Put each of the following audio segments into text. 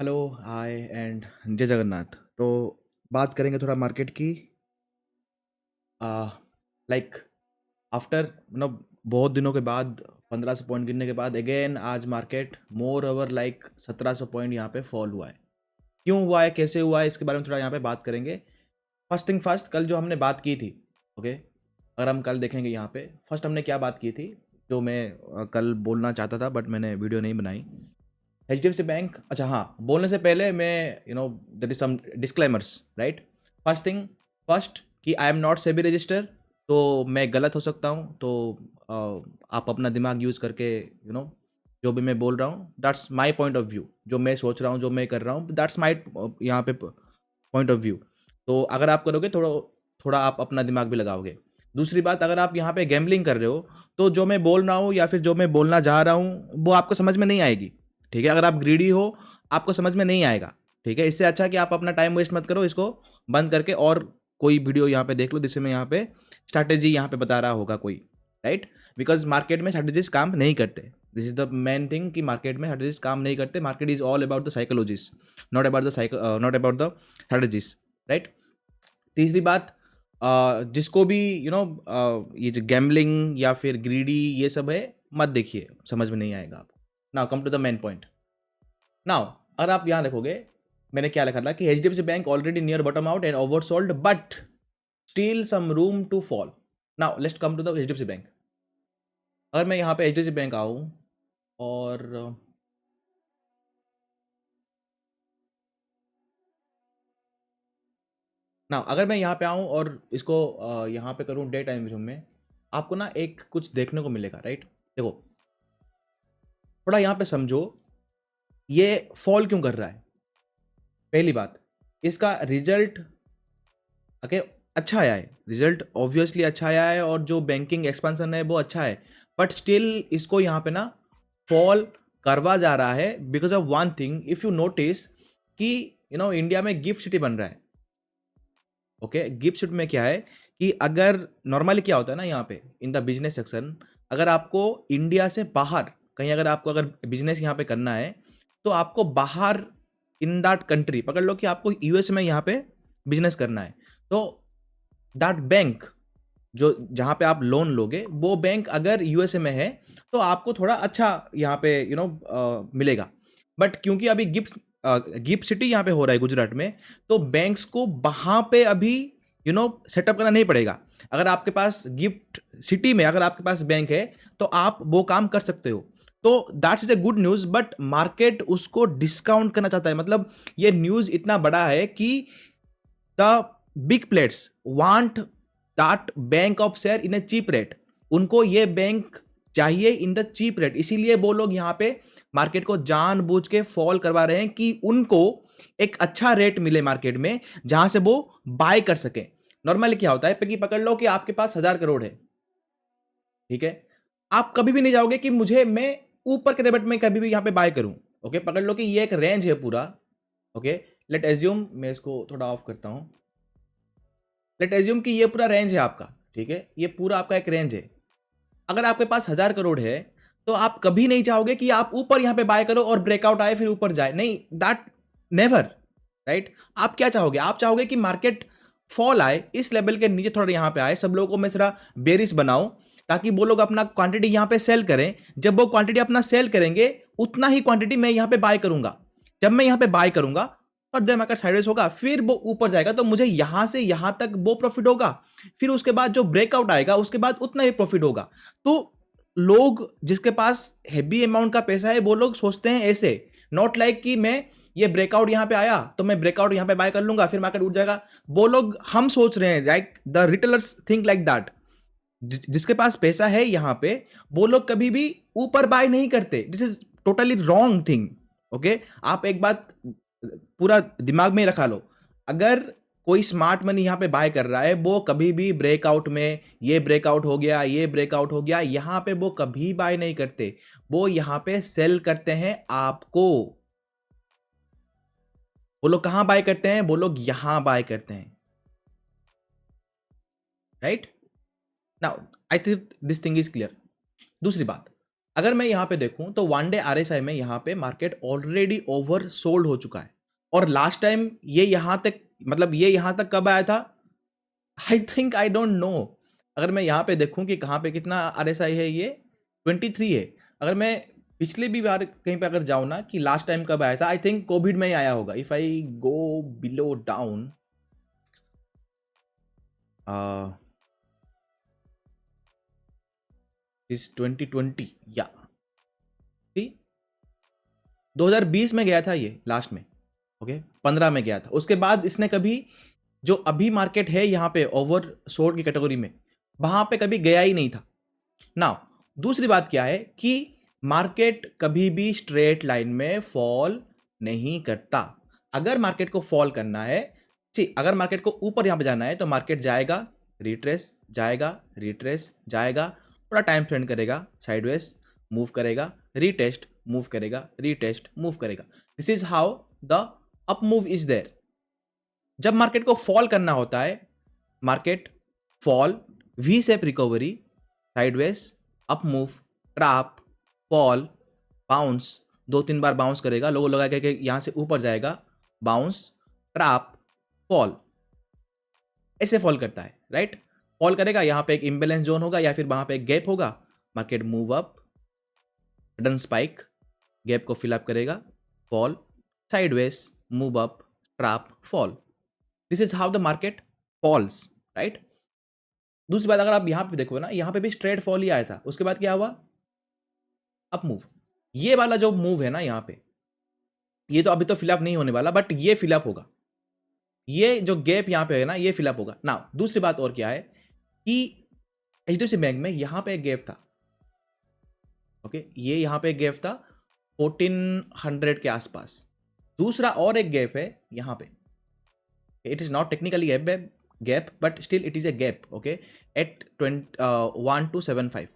Hello, hi and जय जगन्नाथ। तो बात करेंगे थोड़ा मार्केट की। लाइक आफ्टर बहुत दिनों के बाद 1500 पॉइंट गिरने के बाद अगेन आज market more over like 1700 point यहाँ पे फॉल हुआ है। क्यों हुआ है, कैसे हुआ है, इसके बारे में थोड़ा यहाँ पे बात करेंगे। फर्स्ट थिंग फर्स्ट, कल जो हमने बात की थी, ओके, अगर हम कल देखेंगे यहाँ पे फर्स्ट हमने क्या बात की थी, जो मैं कल बोलना चाहता था बट मैंने वीडियो नहीं बनाई। HDFC बैंक, अच्छा हाँ, बोलने से पहले मैं there is some disclaimers, right. First thing first कि I am not SEBI register, तो मैं गलत हो सकता हूँ, तो आप अपना दिमाग यूज़ करके जो भी मैं बोल रहा हूँ that's my point of view, जो मैं सोच रहा हूँ, जो मैं कर रहा हूँ दैट्स माई यहाँ पे पॉइंट ऑफ व्यू। तो अगर आप करोगे थोड़ा थोड़ा आप अपना दिमाग भी लगाओगे। दूसरी बात, अगर आप यहाँ पे गैम्बलिंग कर रहे हो तो जो मैं बोल रहा हूँ या फिर जो मैं बोलना चाह रहा हूँ वो आपको समझ में नहीं आएगी, ठीक है। अगर आप ग्रीडी हो आपको समझ में नहीं आएगा, ठीक है। इससे अच्छा कि आप अपना टाइम वेस्ट मत करो, इसको बंद करके और कोई वीडियो यहाँ पे देख लो जिससे मैं यहाँ पे स्ट्रैटेजी यहाँ पे बता रहा होगा कोई, राइट। बिकॉज मार्केट में स्ट्रैटेजीज काम नहीं करते। This is the main thing कि मार्केट में स्ट्रैटेजीज काम नहीं करते। Market is all about the psychologies, not about the strategies, right. तीसरी बात, जिसको भी ये जो गैम्बलिंग या फिर ग्रीडी ये सब है मत देखिए, समझ में नहीं आएगा आपको। Now come to the main point. Now अगर आप यहाँ देखोगे मैंने क्या लिखा था कि HDFC bank already near bottom out and oversold but still some room to fall. Now let's come to the HDFC bank. अगर मैं यहाँ पे HDFC बैंक आऊँ और ना अगर मैं यहाँ पे आऊँ और इसको यहाँ पे करूँ डे टाइम में, आपको ना एक कुछ देखने को मिलेगा, राइट। देखो थोड़ा यहाँ पे समझो ये फॉल क्यों कर रहा है। पहली बात, इसका रिजल्ट ओके अच्छा आया है, रिजल्ट ऑब्वियसली अच्छा आया है और जो बैंकिंग एक्सपेंशन है वो अच्छा है, बट स्टिल इसको यहाँ पे ना फॉल करवा जा रहा है because of one thing. If you notice कि इंडिया में गिफ्ट सिटी बन रहा है, ओके। गिफ्ट सिटी में क्या है कि अगर नॉर्मली क्या होता है ना यहाँ पे इन द बिजनेस सेक्शन, अगर आपको इंडिया से बाहर कहीं अगर बिजनेस यहाँ पे करना है तो आपको बाहर इन दैट कंट्री पकड़ लो कि आपको US में यहाँ पे बिजनेस करना है, तो दैट बैंक जो जहाँ पे आप लोन लोगे वो बैंक अगर USA में है तो आपको थोड़ा अच्छा यहाँ पे मिलेगा। बट क्योंकि अभी गिफ्ट सिटी यहाँ पे हो रहा है गुजरात में, तो बैंक्स को वहाँ पे अभी सेटअप करना नहीं पड़ेगा। अगर आपके पास गिफ्ट सिटी में अगर आपके पास बैंक है तो आप वो काम कर सकते हो। तो that's is a good news, but market उसको डिस्काउंट करना चाहता है। मतलब ये न्यूज़ इतना बड़ा है कि the big players want that bank of share in a cheap rate. उनको ये बैंक चाहिए इन द चीप रेट, इसीलिए वो लोग यहाँ पे मार्केट को जानबूझ के फॉल करवा रहे हैं कि उनको एक अच्छा रेट मिले मार्केट में जहां से वो बाय कर सके। नॉर्मली क्या होता है कि पकड़ लो कि आपके पास 1000 करोड़ है, ठीक है। आप कभी भी नहीं जाओगे कि मैं ऊपर के रेट में कभी भी यहाँ पे बाय करूं, ओके। पकड़ लो कि ये एक रेंज है पूरा, ओके। लेट एज्यूम, मैं इसको थोड़ा ऑफ करता हूं। लेट एज्यूम कि ये पूरा रेंज है आपका, ठीक है। ये पूरा आपका एक रेंज है। अगर आपके पास 1000 करोड़ है तो आप कभी नहीं चाहोगे कि आप ऊपर यहां पे बाय करो और ब्रेकआउट आए फिर ऊपर जाए, नहीं, दैट नेवर, राइट। आप क्या चाहोगे, आप चाहोगे कि मार्केट फॉल आए, इस लेवल के नीचे थोड़ा यहां पे आए, सब लोगों को मैं थोड़ा बेरिश बनाऊं ताकि वो लोग अपना क्वांटिटी यहां पे सेल करें। जब वो क्वांटिटी अपना सेल करेंगे उतना ही क्वांटिटी मैं यहां पे बाय करूंगा। जब मैं यहां पे बाय करूंगा और जब मार्केट साइडवेज होगा फिर वो ऊपर जाएगा तो मुझे यहां से यहां तक वो प्रॉफिट होगा। फिर उसके बाद जो ब्रेकआउट आएगा उसके बाद उतना ही प्रॉफिट होगा। तो लोग जिसके पास हैवी अमाउंट का पैसा है वो लोग सोचते हैं ऐसे, नॉट लाइक कि मैं ये ब्रेकआउट यहां पे आया तो मैं ब्रेकआउट यहां पे बाय कर लूंगा फिर मार्केट उठ जाएगा। वो लोग हम सोच रहे हैं, like the retailers think like that. जिसके पास पैसा है यहां पे वो लोग कभी भी ऊपर बाय नहीं करते। This is totally wrong thing, okay. आप एक बात पूरा दिमाग में रखा लो, अगर कोई स्मार्ट मनी यहां पे बाय कर रहा है वो कभी भी ब्रेकआउट में ये ब्रेकआउट हो गया ये ब्रेकआउट हो गया यहां पे वो कभी बाय नहीं करते, वो यहां पे सेल करते हैं आपको। वो लोग कहां बाय करते हैं, वो लोग यहां बाय करते हैं, right. Now I think this thing is clear. दूसरी बात, अगर मैं यहाँ पे देखूं तो 1 डे RSI में यहाँ पे मार्केट ऑलरेडी ओवर सोल्ड हो चुका है, और लास्ट टाइम ये यहाँ तक, मतलब ये यहाँ तक कब आया था, I think, I don't know. अगर मैं यहाँ पे देखूं कि कहाँ पे कितना RSI है, ये 23 है। अगर मैं पिछले भी बार कहीं पे अगर जाऊँ ना कि लास्ट टाइम कब आया था, आई थिंक कोविड में ही आया होगा। If I go below down, इस 2020 या 2020 में गया था ये लास्ट में, ओके 15 में गया था। उसके बाद इसने कभी, जो अभी मार्केट है यहाँ पे ओवर सोल्ड की कैटेगरी में, वहां पे कभी गया ही नहीं था ना। दूसरी बात क्या है कि मार्केट कभी भी स्ट्रेट लाइन में फॉल नहीं करता। अगर मार्केट को फॉल करना है, अगर मार्केट को ऊपर यहाँ पे जाना है, तो मार्केट जाएगा, रिट्रेस जाएगा, रिट्रेस जाएगा, थोड़ा टाइम स्पेंड करेगा, साइडवेज मूव करेगा, रीटेस्ट मूव करेगा, रीटेस्ट मूव करेगा। This is how the up move is there. जब मार्केट को फॉल करना होता है, market fall, V shape recovery, sideways, up move, trap, fall, bounce, 2-3 बार बाउंस करेगा, लोगों लगा के यहां से ऊपर जाएगा, बाउंस, ट्रैप, फॉल, ऐसे फॉल करता है, राइट। फॉल करेगा, यहां पे एक इम्बेलेंस जोन होगा या फिर वहां पे एक गैप होगा, market move up, sudden spike, gap को फिलअप करेगा, fall, sideways, move up, trap, fall. This is how the market falls, right. दूसरी बात, अगर आप यहां पे देखो ना, यहां पे भी स्ट्रेट फॉल ही आया था, उसके बाद क्या हुआ, अप मूव। ये वाला जो मूव है ना यहाँ पे, ये तो अभी तो फिलअप नहीं होने वाला, बट ये फिलअप होगा। ये जो गैप यहाँ पे है ना, ये फिलअप होगा ना। दूसरी बात और क्या है कि HDFC बैंक में यहाँ पे एक गैप था, ओके, ये यहाँ पे एक गैप था 1400 के आसपास। दूसरा और एक गैप है यहाँ पे, it is not technically a gap, but still it is a gap, okay, at 1275.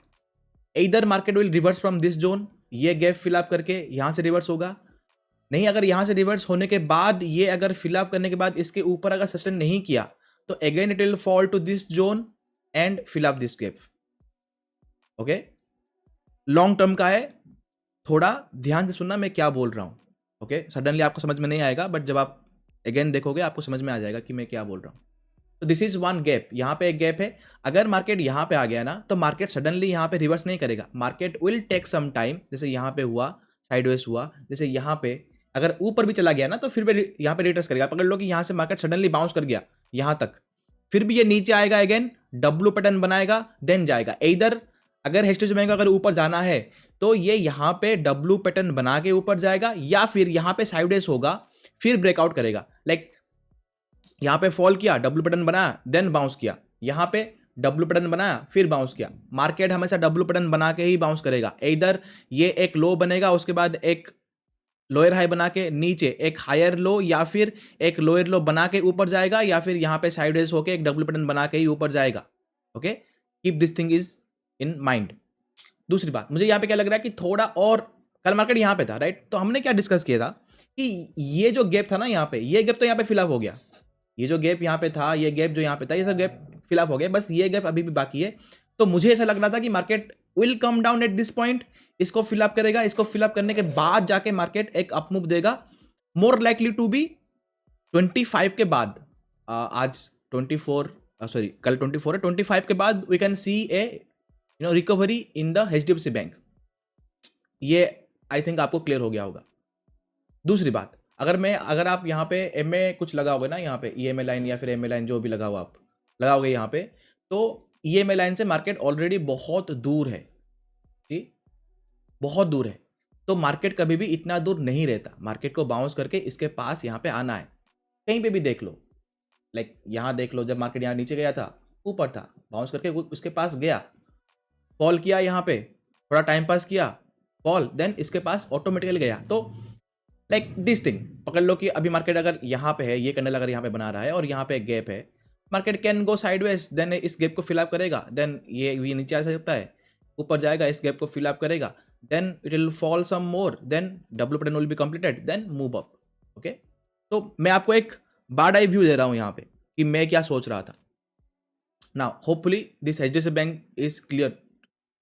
either market will reverse from this zone, ये गैप फिलअप करके यहां से रिवर्स होगा, नहीं अगर यहां से रिवर्स होने के बाद ये अगर फिलअप करने के बाद इसके ऊपर अगर सस्टेन नहीं किया, तो again it will fall to this zone and fill up this gap, okay. Long term का है, थोड़ा ध्यान से सुनना मैं क्या बोल रहा हूं, ओके। सडनली आपको समझ में नहीं आएगा, बट जब आप अगेन देखोगे आपको समझ में आ जाएगा कि मैं क्या बोल रहा हूं। तो दिस इज वन गैप, यहां पे एक गैप है। अगर मार्केट यहां पे आ गया ना, तो मार्केट सडनली यहां पे रिवर्स नहीं करेगा, market will take some time. जैसे यहां पे हुआ, साइडवेज हुआ, जैसे यहां पे अगर ऊपर भी चला गया ना, तो फिर भी यहां पे रिट्रेस करेगा। पकड़ लो कि यहां से मार्केट सडनली बाउंस कर गया यहां तक, फिर भी ये नीचे आएगा, अगेन डब्ल्यू पैटर्न बनाएगा, देन जाएगा। इधर अगर HDFC बैंक अगर ऊपर जाना है, तो ये यहां पे डब्ल्यू पैटर्न बना के ऊपर जाएगा, या फिर यहां पे साइडवेज होगा, फिर ब्रेकआउट करेगा। लाइक यहां पे फॉल किया, डब्ल्यू पैटर्न बनाया, देन बाउंस किया, यहां पे डब्ल्यू पैटर्न बनाया, फिर बाउंस किया। मार्केट हमेशा डब्ल्यू पैटर्न बना के ही बाउंस करेगा। इधर ये एक लो बनेगा, उसके बाद एक लोअर हाई बना के नीचे एक हायर लो, या फिर एक लोअर लो बना के ऊपर जाएगा, या फिर यहां पे साइडवेज होके एक डब्ल्यू पैटर्न बना के ही ऊपर जाएगा, okay. Keep this thing is in mind. दूसरी बात, मुझे यहां पे क्या लग रहा है कि थोड़ा और, कल मार्केट यहां पे था, राइट, तो हमने क्या डिस्कस किया था कि ये जो गैप था ना यहाँ पे, ये गैप तो यहाँ पे फिलअप हो गया, ये जो गैप यहाँ पे था, ये गैप जो यहाँ पे था, ये सब गैप फिलअप हो गया, बस ये गैप अभी भी बाकी है। तो मुझे ऐसा लग रहा था कि market will come down eight this point, इसको फिलअप करेगा, इसको फिलअप करने के बाद जाके मार्केट एक अप मूव देगा, मोर लाइकली टू बी 25 के बाद। आज 24, सॉरी कल 24 है, 25 के बाद we can see a recovery in the HDFC bank. ये आई थिंक आपको क्लियर हो गया होगा। दूसरी बात, अगर आप यहाँ पे MA कुछ लगाओगे ना, यहाँ पे EMA लाइन या फिर MA लाइन जो भी लगाओ, आप लगाओगे यहाँ पे, तो EMA लाइन से मार्केट ऑलरेडी बहुत दूर है, ठीक, बहुत दूर है। तो मार्केट कभी भी इतना दूर नहीं रहता, मार्केट को बाउंस करके इसके पास यहाँ पे आना है। कहीं पे भी देख लो, लाइक यहाँ देख लो, जब मार्केट यहाँ नीचे गया था, ऊपर था, बाउंस करके उसके पास गया, फॉल किया, यहाँ पे थोड़ा टाइम पास किया, फॉल, देन इसके पास ऑटोमेटिकली गया। तो लाइक दिस थिंग पकड़ लो कि अभी मार्केट अगर यहाँ पे है, ये कैंडल अगर यहाँ पे बना रहा है और यहाँ पे एक गैप है, market can go sideways, then इस गैप को फिलअप करेगा, देन ये नीचे आ सकता है, ऊपर जाएगा, इस गैप को फिलअप करेगा, then it will fall some more, then W pattern will be completed, then move up, okay. तो मैं आपको एक बर्ड आई व्यू दे रहा हूँ यहाँ पे कि मैं क्या सोच रहा था। Now hopefully this HDFC bank is clear,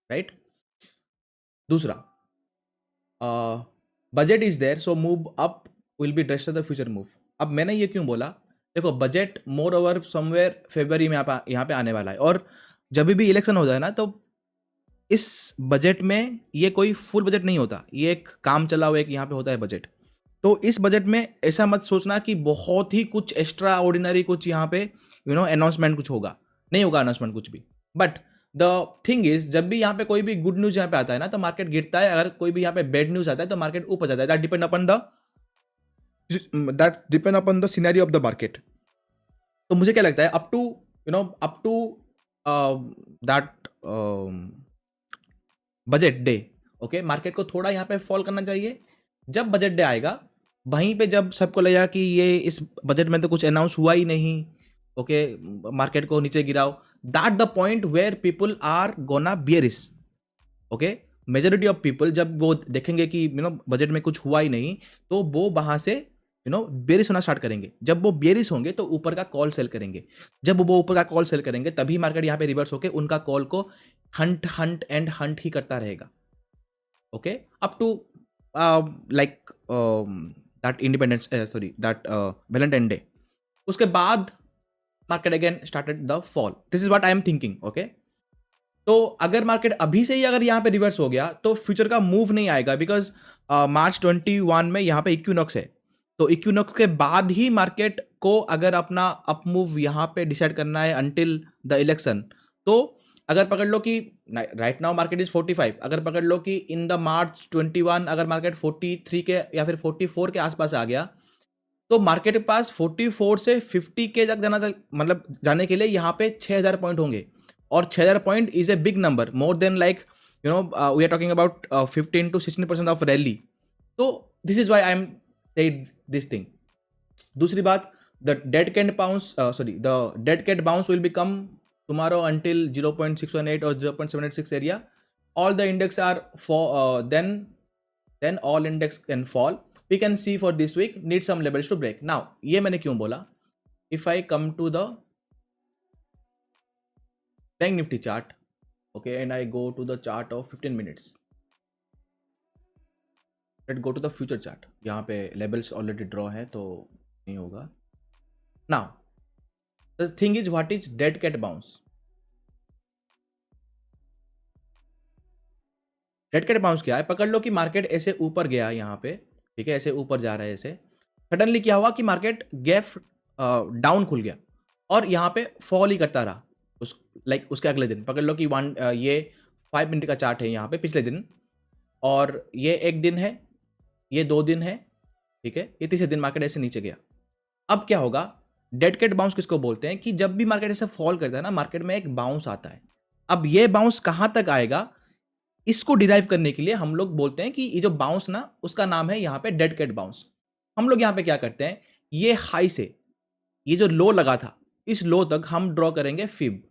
right. दूसरा, budget is there so move up will be dressed the future move. अब मैंने ये क्यों बोला, देखो budget moreover somewhere February में यहाँ पे आने वाला है, और जब भी इलेक्शन हो जाए ना तो इस बजट में ये कोई फुल बजट नहीं होता, ये एक काम चला हुआ एक यहाँ पे होता है बजट। तो इस बजट में ऐसा मत सोचना कि बहुत ही कुछ एक्स्ट्रा ऑर्डिनरी कुछ यहाँ पे अनाउंसमेंट कुछ होगा, नहीं होगा अनाउंसमेंट कुछ भी। बट द थिंग इज, जब भी यहाँ पे कोई भी गुड न्यूज यहाँ पे आता है ना तो मार्केट गिरता है, अगर कोई भी यहाँ पे बैड न्यूज आता है तो मार्केट ऊपर जाता है। That depend upon the scenario of the market. तो मुझे क्या लगता है, up to that budget day, okay, market को थोड़ा यहाँ पे फॉल करना चाहिए। जब बजट डे आएगा, वहीं पे जब सबको लगेगा कि ये इस बजट में तो कुछ अनाउंस हुआ ही नहीं, ओके, मार्केट को नीचे गिराओ, that the point where people are gonna bearish, okay. Majority of people जब वो देखेंगे कि बजट में कुछ हुआ ही नहीं, तो वो वहां से बेरिश होना स्टार्ट करेंगे। जब वो बेरिश होंगे तो ऊपर का कॉल सेल करेंगे, जब वो ऊपर का कॉल सेल करेंगे तभी मार्केट यहाँ पे रिवर्स होके उनका कॉल को हंट एंड हंट ही करता रहेगा, okay, up to like that independence that Valentine day. उसके बाद market again started the fall. This is what I am thinking, okay. तो अगर मार्केट अभी से ही अगर यहाँ पे रिवर्स हो गया तो फ्यूचर का मूव नहीं आएगा, बिकॉज मार्च 21 में यहाँ पे इक्विनॉक्स है। तो इक्विनॉक्स के बाद ही मार्केट को अगर अपना अप मूव यहाँ पे डिसाइड करना है अंटिल द इलेक्शन। तो अगर पकड़ लो कि राइट नाउ मार्केट इज 45, अगर पकड़ लो कि इन द मार्च 21 अगर मार्केट 43 के या फिर 44 के आसपास आ गया, तो मार्केट के पास 44 से 50 के तक जाना, मतलब जाने के लिए यहाँ पे 6000 पॉइंट होंगे, और 6000 point is a big number, more than like we are talking about 15 to 16% of rally. तो this is why I am said this thing. दूसरी बात, the dead cat bounce will become tomorrow until 0.618 or 0.786 area. All the index are for then all index can fall. We can see for this week need some levels to break. Now ये मैंने क्यों बोला, if I come to the bank nifty chart, okay, and I go to the chart of 15 minutes, let's go to the future chart. यहाँ पे levels already draw है तो नहीं होगा। Now the thing is, what is dead cat bounce? Dead cat bounce क्या है, पकड़ लो कि मार्केट ऐसे ऊपर गया यहाँ पे, ठीक है, ऐसे ऊपर जा रहा है, ऐसे सडनली क्या हुआ कि मार्केट गैप डाउन खुल गया और यहाँ पे फॉल ही करता रहा। उसके अगले दिन पकड़ लो कि ये 5 मिनट का चार्ट है यहाँ पे पिछले दिन, और ये 1 दिन है, ये 2 दिन है, ठीक है, ये तीसरे दिन मार्केट ऐसे नीचे गया। अब क्या होगा, डेड कैट बाउंस किसको बोलते हैं कि जब भी मार्केट ऐसे फॉल करता है ना, मार्केट में एक बाउंस आता है। अब ये बाउंस कहाँ तक आएगा, इसको डिराइव करने के लिए हम लोग बोलते हैं कि ये जो बाउंस ना, उसका नाम है यहाँ पे डेड कैट बाउंस। हम लोग यहाँ पे क्या करते हैं, ये हाई से ये जो लो लगा था, इस लो तक हम ड्रॉ करेंगे फिब।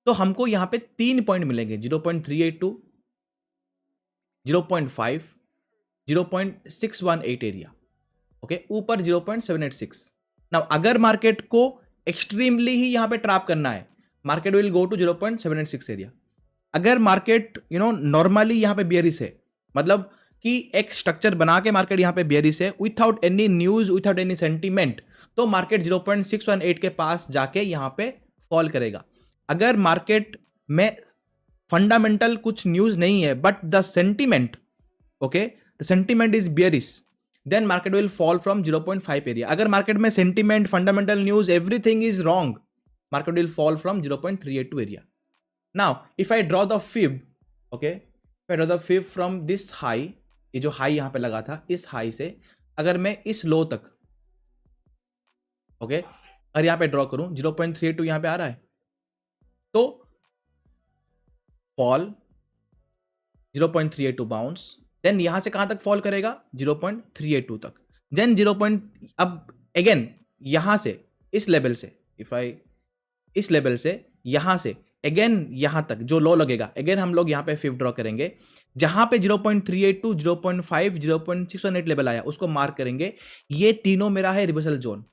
तो हमको यहाँ पे 3 पॉइंट मिलेंगे, 0.382, 0.5, 0.618 एरिया, ओके, ऊपर 0.786। नाउ अगर मार्केट को एक्सट्रीमली ही यहाँ पे ट्रैप करना है, market will go to 0.786 area. अगर मार्केट नॉर्मली यहाँ पे बियरिश है, मतलब कि एक स्ट्रक्चर बना के मार्केट यहाँ पे बियरिश है without any news, without any sentiment, तो मार्केट 0.618 के पास जाके यहाँ पे फॉल करेगा। अगर मार्केट में फंडामेंटल कुछ न्यूज नहीं है but the sentiment, okay, the sentiment is bearish, then market will fall from 0.5 area. अगर मार्केट में sentiment, fundamental news, everything is wrong, market will fall from 0.382 area. Now if I draw the fib, okay, if I draw the fib from this high, ये जो high यहाँ पे लगा था, इस high से अगर मैं इस लो तक, ओके, अगर यहाँ पे ड्रॉ करूं 0.382 यहाँ पे आ रहा है, तो फॉल 0.382 बाउंस, देन यहां से कहां तक फॉल करेगा, 0.382 तक, देन अब अगेन यहां से इस लेवल से, इस लेवल से यहां से अगेन यहां तक जो लो लगेगा, अगेन हम लोग यहां पे फिब ड्रॉ करेंगे, जहां पे 0.382, 0.5, 0.618 लेवल आया उसको मार्क करेंगे। ये तीनों मेरा है reversal zone.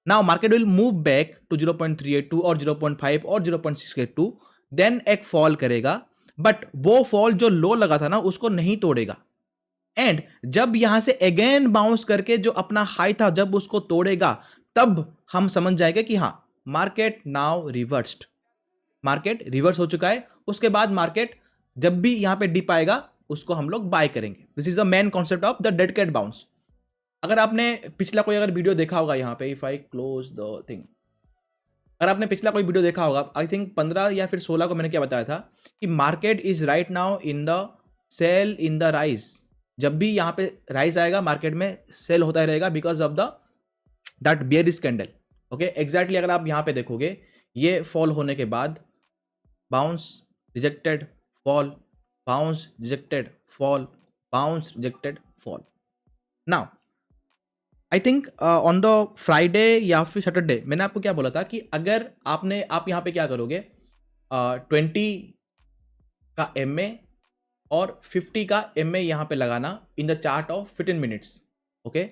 Now market will move back to 0.382 और 0.5 और 0.682, देन एक फॉल करेगा। बट वो फॉल जो लो लगा था ना उसको नहीं तोड़ेगा। एंड जब यहां से अगेन बाउंस करके जो अपना हाई था जब उसको तोड़ेगा, तब हम समझ जाएंगे कि हाँ, market now reversed, market reverse हो चुका है। उसके बाद मार्केट जब भी यहां पे डिप आएगा उसको हम लोग बाय करेंगे। This is the main concept of the dead cat bounce. अगर आपने पिछला कोई अगर वीडियो देखा होगा, यहाँ पे if I close the thing, अगर आपने पिछला कोई वीडियो देखा होगा, आई थिंक 15 या फिर 16 को मैंने क्या बताया था कि market is right now in the sell in the rise. जब भी यहाँ पे राइज आएगा मार्केट में सेल होता ही रहेगा because of the that bearish candle. Okay, exactly अगर आप यहाँ पे देखोगे ये फॉल होने के बाद bounce rejected fall, bounce rejected fall, bounce rejected fall. Now I think on the Friday या फिर सैटरडे मैंने आपको क्या बोला था कि अगर आप यहाँ पे क्या करोगे, 20 का MA और 50 का MA यहाँ पे लगाना in the chart of 15 minutes. Okay,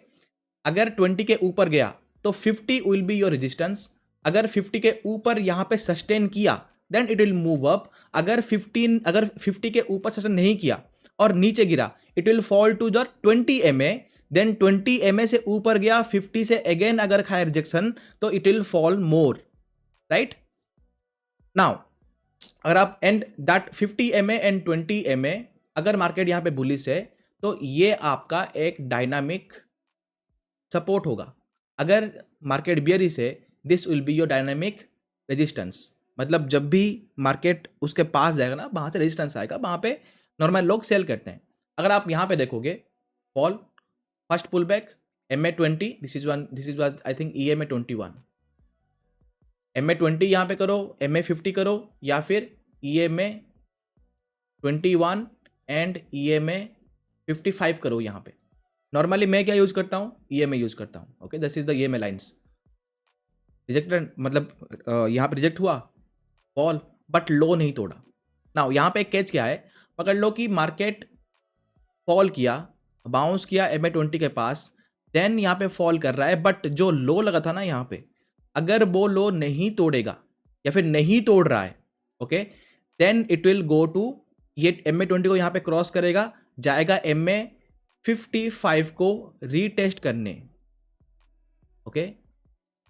अगर 20 के ऊपर गया तो 50 विल बी योर रेजिस्टेंस। अगर 50 के ऊपर यहाँ पे सस्टेन किया then it will move up. अगर 50 के ऊपर सस्टेन नहीं किया और नीचे गिरा, it will fall to the 20 MA। Then 20 MA से ऊपर गया, 50 से अगेन अगर खाया रिजेक्शन तो it will fall more, right. Now अगर आप and that 50 MA and 20 MA अगर मार्केट यहां पे बुलिश है तो ये आपका एक डायनामिक सपोर्ट होगा। अगर मार्केट बियरिश है, this will be your dynamic resistance. मतलब जब भी मार्केट उसके पास जाएगा ना, वहां से रेजिस्टेंस आएगा, वहां पे नॉर्मल लोग सेल करते हैं। अगर आप यहां पे देखोगे fall, first pull back, MA 20, this is I think EMA 21, MA 20 यहाँ पे करो, MA 50 करो या फिर EMA 21 एंड EMA 55 करो। यहाँ पे नॉर्मली मैं क्या यूज करता हूँ, EMA यूज करता हूँ। Okay, this is the EMA lines. Rejected मतलब यहाँ पे रिजेक्ट हुआ फॉल बट लो नहीं तोड़ा। ना यहाँ पे एक कैच क्या है, पकड़ लो कि मार्केट फॉल किया, बाउंस किया MA 20 के पास, देन यहाँ पे फॉल कर रहा है, बट जो लो लगा था ना यहाँ पे, अगर वो लो नहीं तोड़ेगा या फिर नहीं तोड़ रहा है, okay, then it will go to, ये MA 20 को यहाँ पे क्रॉस करेगा, जाएगा MA 55 को रीटेस्ट करने। ओके,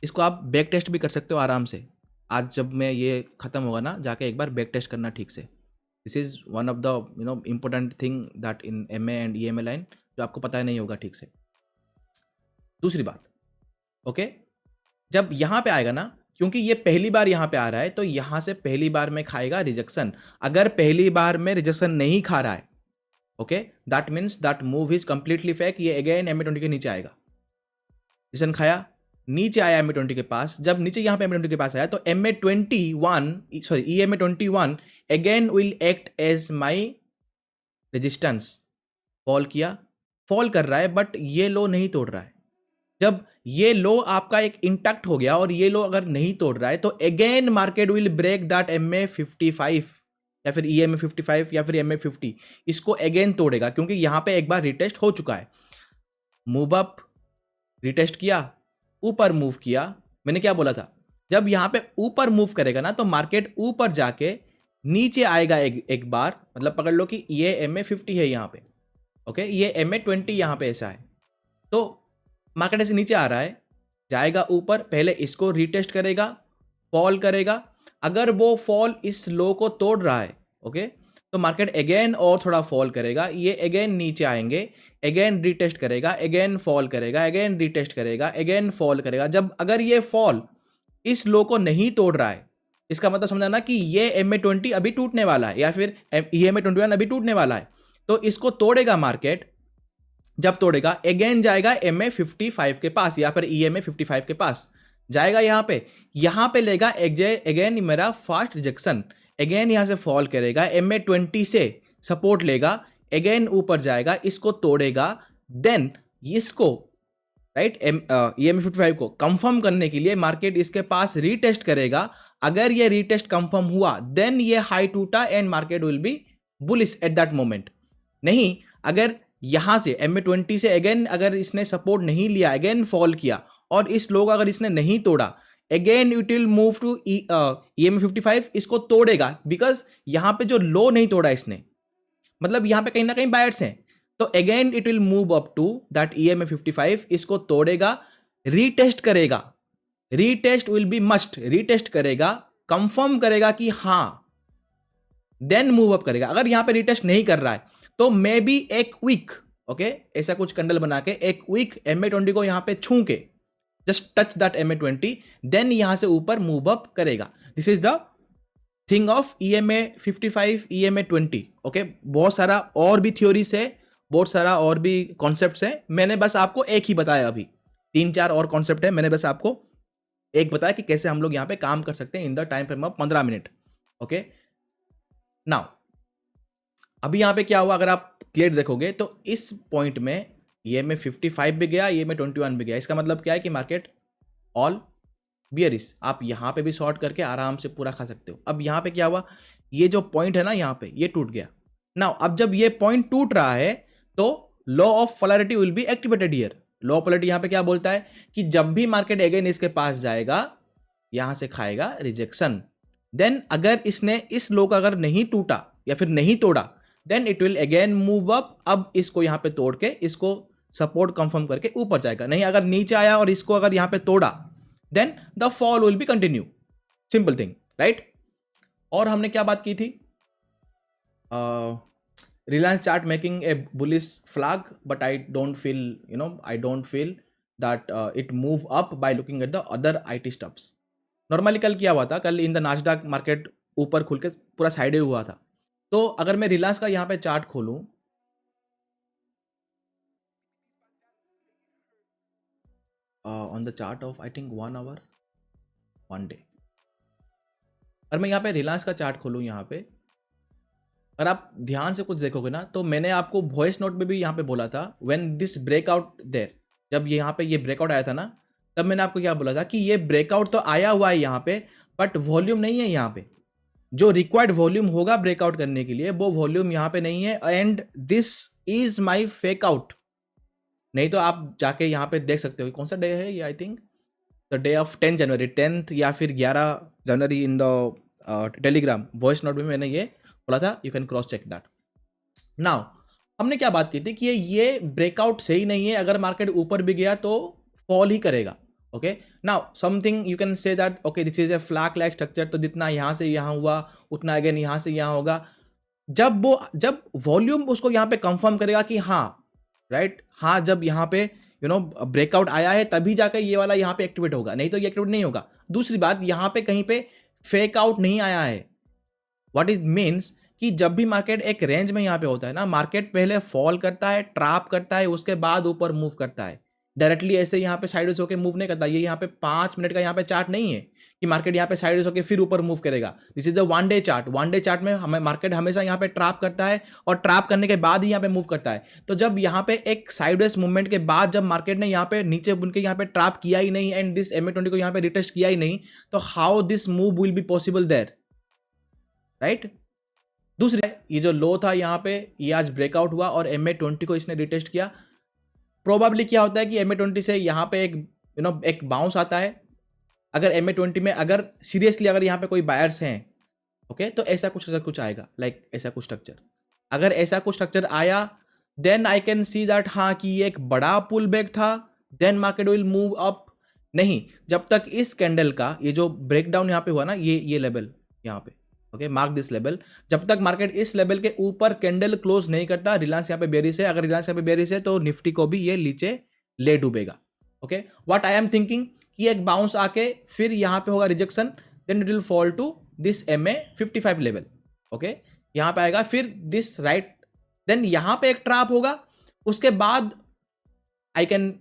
इसको आप बैक टेस्ट भी कर सकते हो आराम से। आज जब मैं ये खत्म होगा ना, जाके एक बार बैक टेस्ट करना ठीक से। This is one of the important thing that in MA and EMA line जो आपको पता ही नहीं होगा ठीक से। दूसरी बात, ओके, जब यहाँ पे आएगा ना, क्योंकि ये पहली बार यहाँ पे आ रहा है तो यहाँ से पहली बार में खाएगा रिजेक्शन। अगर पहली बार में रिजेक्शन नहीं खा रहा है, okay, that means that move is completely fake. ये अगेन MA 20 के नीचे आएगा, रिजेक्शन खाया, नीचे आया MA 20 के पास। जब नीचे यहाँ पे MA 20 के पास आया तो EMA 21 again will act as my resistance. Fall किया, फॉल कर रहा है बट ये लो नहीं तोड़ रहा है। जब ये लो आपका एक इंटैक्ट हो गया और ये लो अगर नहीं तोड़ रहा है तो again market will break that MA 55 या फिर EMA 55 या फिर MA 50, इसको अगेन तोड़ेगा क्योंकि यहां पे एक बार रिटेस्ट हो चुका है। मूव अप, रिटेस्ट किया, ऊपर मूव किया। मैंने क्या बोला था, जब यहां पे ऊपर मूव करेगा ना तो मार्केट ऊपर जाके नीचे आएगा एक बार। मतलब पकड़ लो कि ये MA 50 है यहाँ पे, ओके, ये MA 20 यहाँ पे ऐसा है, तो मार्केट ऐसे नीचे आ रहा है, जाएगा ऊपर, पहले इसको रीटेस्ट करेगा, फॉल करेगा। अगर वो फॉल इस लो को तोड़ रहा है, ओके, तो मार्केट अगेन और थोड़ा फॉल करेगा, ये अगेन नीचे आएंगे, अगेन रीटेस्ट करेगा, अगेन फॉल करेगा, अगेन रीटेस्ट करेगा, अगेन फॉल करेगा। जब अगर ये फॉल इस लो को नहीं तोड़ रहा है, इसका मतलब समझना कि ये MA 20 अभी टूटने वाला है या फिर EMA 21 अभी टूटने वाला है, तो इसको तोड़ेगा मार्केट। जब तोड़ेगा अगेन जाएगा MA 55 के पास या फिर EMA 55 के पास, जाएगा यहां पे लेगा अगेन मेरा फास्ट रिजेक्शन, अगेन यहां से फॉल करेगा, MA 20 से सपोर्ट लेगा, अगेन ऊपर जाएगा, इसको तोड़ेगा, देन इसको राइट EMA 55 को कंफर्म करने के लिए मार्केट इसके पास रीटेस्ट करेगा। अगर ये रीटेस्ट कंफर्म हुआ देन ये हाई टूटा and market will B bullish at that moment. नहीं, अगर यहां से MA 20 से अगेन अगर इसने सपोर्ट नहीं लिया, अगेन फॉल किया और इस लो को अगर इसने नहीं तोड़ा, again it will move to EMA 55, इसको तोड़ेगा बिकॉज यहां पे जो लो नहीं तोड़ा इसने, मतलब यहां पे कहीं ना कहीं बायर्स हैं, तो again it will move up to that EMA 55, इसको तोड़ेगा, रीटेस्ट करेगा, retest will be must, retest करेगा, कंफर्म करेगा कि हां, देन मूव अप करेगा। अगर यहां पे रीटेस्ट नहीं कर रहा है तो मे बी एक वीक, ओके, ऐसा कुछ कैंडल बना के एक वीक MA20 को यहां पे छू के just touch that MA20, then यहां से ऊपर मूव अप करेगा। This is the thing of EMA 55, EMA 20, okay. बहुत सारा और भी थ्योरीज है, बहुत सारा और भी कॉन्सेप्ट्स है, मैंने बस आपको एक ही बताया, अभी 3-4 और कॉन्सेप्ट है, मैंने बस आपको एक बताया कि कैसे हम लोग यहां पे काम कर सकते हैं in the time frame of 15 minute, okay. Now अभी यहां पे क्या हुआ, अगर आप क्लियर देखोगे तो इस पॉइंट में EMA 55 भी गया, EMA 21 भी गया, इसका मतलब क्या है कि मार्केट ऑल बियरिश, आप यहां पे भी शॉर्ट करके आराम से पूरा खा सकते हो। अब यहां पे क्या हुआ, ये जो पॉइंट है ना यहां पे, ये टूट गया। नाउ अब जब ये पॉइंट टूट रहा है तो law of polarity will be activated here. Law of polarity यहां पे क्या बोलता है कि जब भी मार्केट अगेन इसके पास जाएगा, यहां से खाएगा रिजेक्शन, देन अगर इसने इस लो का अगर नहीं टूटा या फिर नहीं तोड़ा, then it will again move up. अब इसको यहां पे तोड़ के इसको सपोर्ट कंफर्म करके ऊपर जाएगा, नहीं अगर नीचे आया और इसको अगर यहां पे तोड़ा, then the fall will be continue, simple thing, right. और हमने क्या बात की थी, Reliance chart making a bullish flag, but I don't feel, I don't feel that it move up by looking at the other IT stocks. Normally कल क्या हुआ था, कल इन द नास्डैक मार्केट ऊपर खुल के पूरा साइड हुआ था। तो अगर मैं रिलायंस का यहां पे चार्ट खोलूं, on the chart of I think 1 hour 1 day, अगर मैं यहां पे रिलायंस का चार्ट खोलूं, यहां पे अगर आप ध्यान से कुछ देखोगे ना, तो मैंने आपको वॉइस नोट में भी यहां पे बोला था, व्हेन दिस ब्रेकआउट देयर, जब यहां पे ये ब्रेकआउट आया था ना, तब मैंने आपको क्या बोला था कि ये ब्रेकआउट तो आया हुआ है यहां पे, बट वॉल्यूम नहीं है यहां पे, जो रिक्वायर्ड वॉल्यूम होगा ब्रेकआउट करने के लिए वो वॉल्यूम यहां पे नहीं है, and this is my fake out. नहीं तो आप जाके यहां पे देख सकते हो कौन सा डे है ये, I think the day of 10 January, 10th या फिर 11 January, in the Telegram voice note में मैंने ये बोला था, you can cross check that. Now हमने क्या बात की थी कि ये ब्रेकआउट सही नहीं है, अगर मार्केट ऊपर भी गया तो फॉल ही करेगा, okay. Now something you can say that okay this is A flag like structure, तो जितना यहां से यहां हुआ उतना अगेन यहां से यहां होगा। जब वॉल्यूम उसको यहां पे कंफर्म करेगा कि हाँ, राइट, हाँ, जब यहां पे ब्रेकआउट आया है तभी जाकर ये वाला यहां पे एक्टिवेट होगा, नहीं तो ये एक्टिवेट नहीं होगा। दूसरी बात, यहां पे कहीं पे फेक आउट नहीं आया है। व्हाट इज मीन्स कि जब भी मार्केट एक रेंज में यहां पे होता है ना, मार्केट पहले फॉल करता है, ट्रैप करता है, उसके बाद ऊपर मूव करता है, डायरेक्टली ऐसे यहाँ पे साइडवेज होकर मूव नहीं करता। ये यहाँ पे 5 मिनट का यहाँ पे चार्ट नहीं है कि मार्केट यहाँ पे साइडवेज होकर फिर ऊपर मूव करेगा। This is the 1 day chart. 1 day chart में हमें मार्केट हमेशा यहाँ पे ट्रैप करता है और ट्रैप करने के बाद ही यहाँ पे मूव करता है। तो जब यहाँ पे एक साइडवेज मूवमेंट के बाद जब मार्केट ने यहाँ पे नीचे बुन के यहाँ पे ट्रैप किया ही नहीं एंड दिस MA20 को यहाँ पे रिटेस्ट किया ही नहीं, तो how this move will be possible there, right. दूसरी, ये जो लो था यहाँ पे, ये आज ब्रेकआउट हुआ और MA20 को इसने रिटेस्ट किया। प्रोबेबली क्या होता है कि MA20 से यहाँ पे एक एक बाउंस आता है। अगर MA20 में अगर सीरियसली अगर यहाँ पे कोई बायर्स हैं, ओके, तो ऐसा कुछ आएगा, लाइक ऐसा कुछ स्ट्रक्चर। अगर ऐसा कुछ स्ट्रक्चर आया, then I can see that हाँ कि ये एक बड़ा पुल बैक था, then market will move up. नहीं, जब तक इस कैंडल का ये जो ब्रेकडाउन यहाँ पे हुआ ना, ये लेवल यहाँ पे, ओके, मार्क दिस लेवल, जब तक मार्केट इस लेवल के ऊपर कैंडल क्लोज नहीं करता, रिलायंस यहाँ पे बेरिश है, अगर रिलायंस यहाँ पे बेरिश है तो निफ्टी को भी ये नीचे ले डूबेगा, okay. What I am thinking कि एक बाउंस आके फिर यहाँ पे होगा rejection, then it will fall to this MA55 level, okay, यहाँ पे आएगा फिर दिस राइट, देन यहाँ पे एक ट्रैप होगा, उसके बाद I can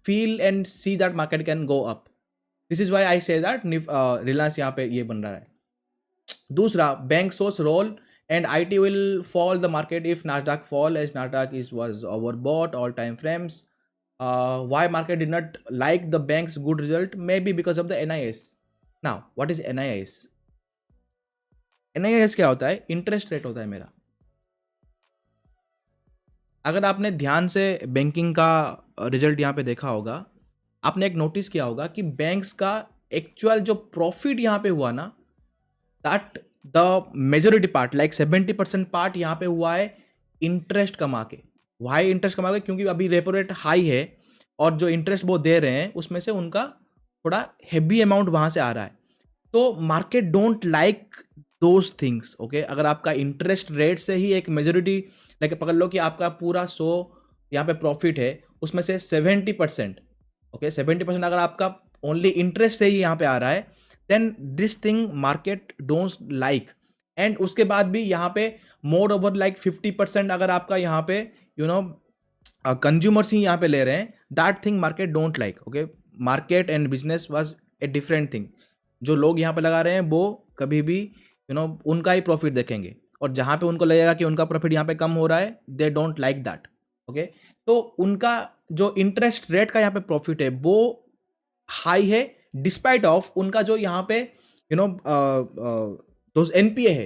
feel and see that market can go up. This is why I say that Reliance यहाँ पे ये बन रहा है। दूसरा, bank source role and IT will fall the market if Nasdaq fall, as Nasdaq was overbought all time frames. Why market did not like the bank's good result? Maybe because of the NIS. Now, what is NIS? NIS क्या होता है? Interest rate होता है मेरा। अगर आपने ध्यान से बैंकिंग का रिजल्ट यहाँ पे देखा होगा, आपने एक नोटिस किया होगा कि बैंक्स का एक्चुअल जो प्रॉफिट यहाँ पे हुआ ना, that the majority part like 70% part यहाँ पे हुआ है इंटरेस्ट कमा के। वाई इंटरेस्ट कमा के? क्योंकि अभी रेपो रेट हाई है और जो इंटरेस्ट वो दे रहे हैं उसमें से उनका थोड़ा हेवी अमाउंट वहां से आ रहा है। तो market don't like those things. Okay, अगर आपका इंटरेस्ट रेट से ही एक मेजोरिटी लाइक पकड़ लो कि आपका पूरा 100 यहाँ पे प्रॉफिट है, उसमें से 70%, ओके 70% अगर आपका ओनली इंटरेस्ट से ही यहाँ पे आ रहा है, then this thing market don't like. And उसके बाद भी यहाँ पे मोर ओवर लाइक 50% अगर आपका यहाँ पे यू नो कंज्यूमर्स ही यहाँ पे ले रहे हैं, that thing market don't like. Okay, market and business was a different thing. जो लोग यहाँ पे लगा रहे हैं वो कभी भी उनका ही प्रॉफिट देखेंगे, और जहाँ पे उनको लगेगा कि उनका प्रॉफिट यहाँ पे कम हो रहा है, they don't like that. Okay, तो उनका जो इंटरेस्ट रेट का यहाँ पे प्रॉफिट है वो हाई है, डिस्पाइट ऑफ उनका जो यहाँ पे दोज एनपीए है,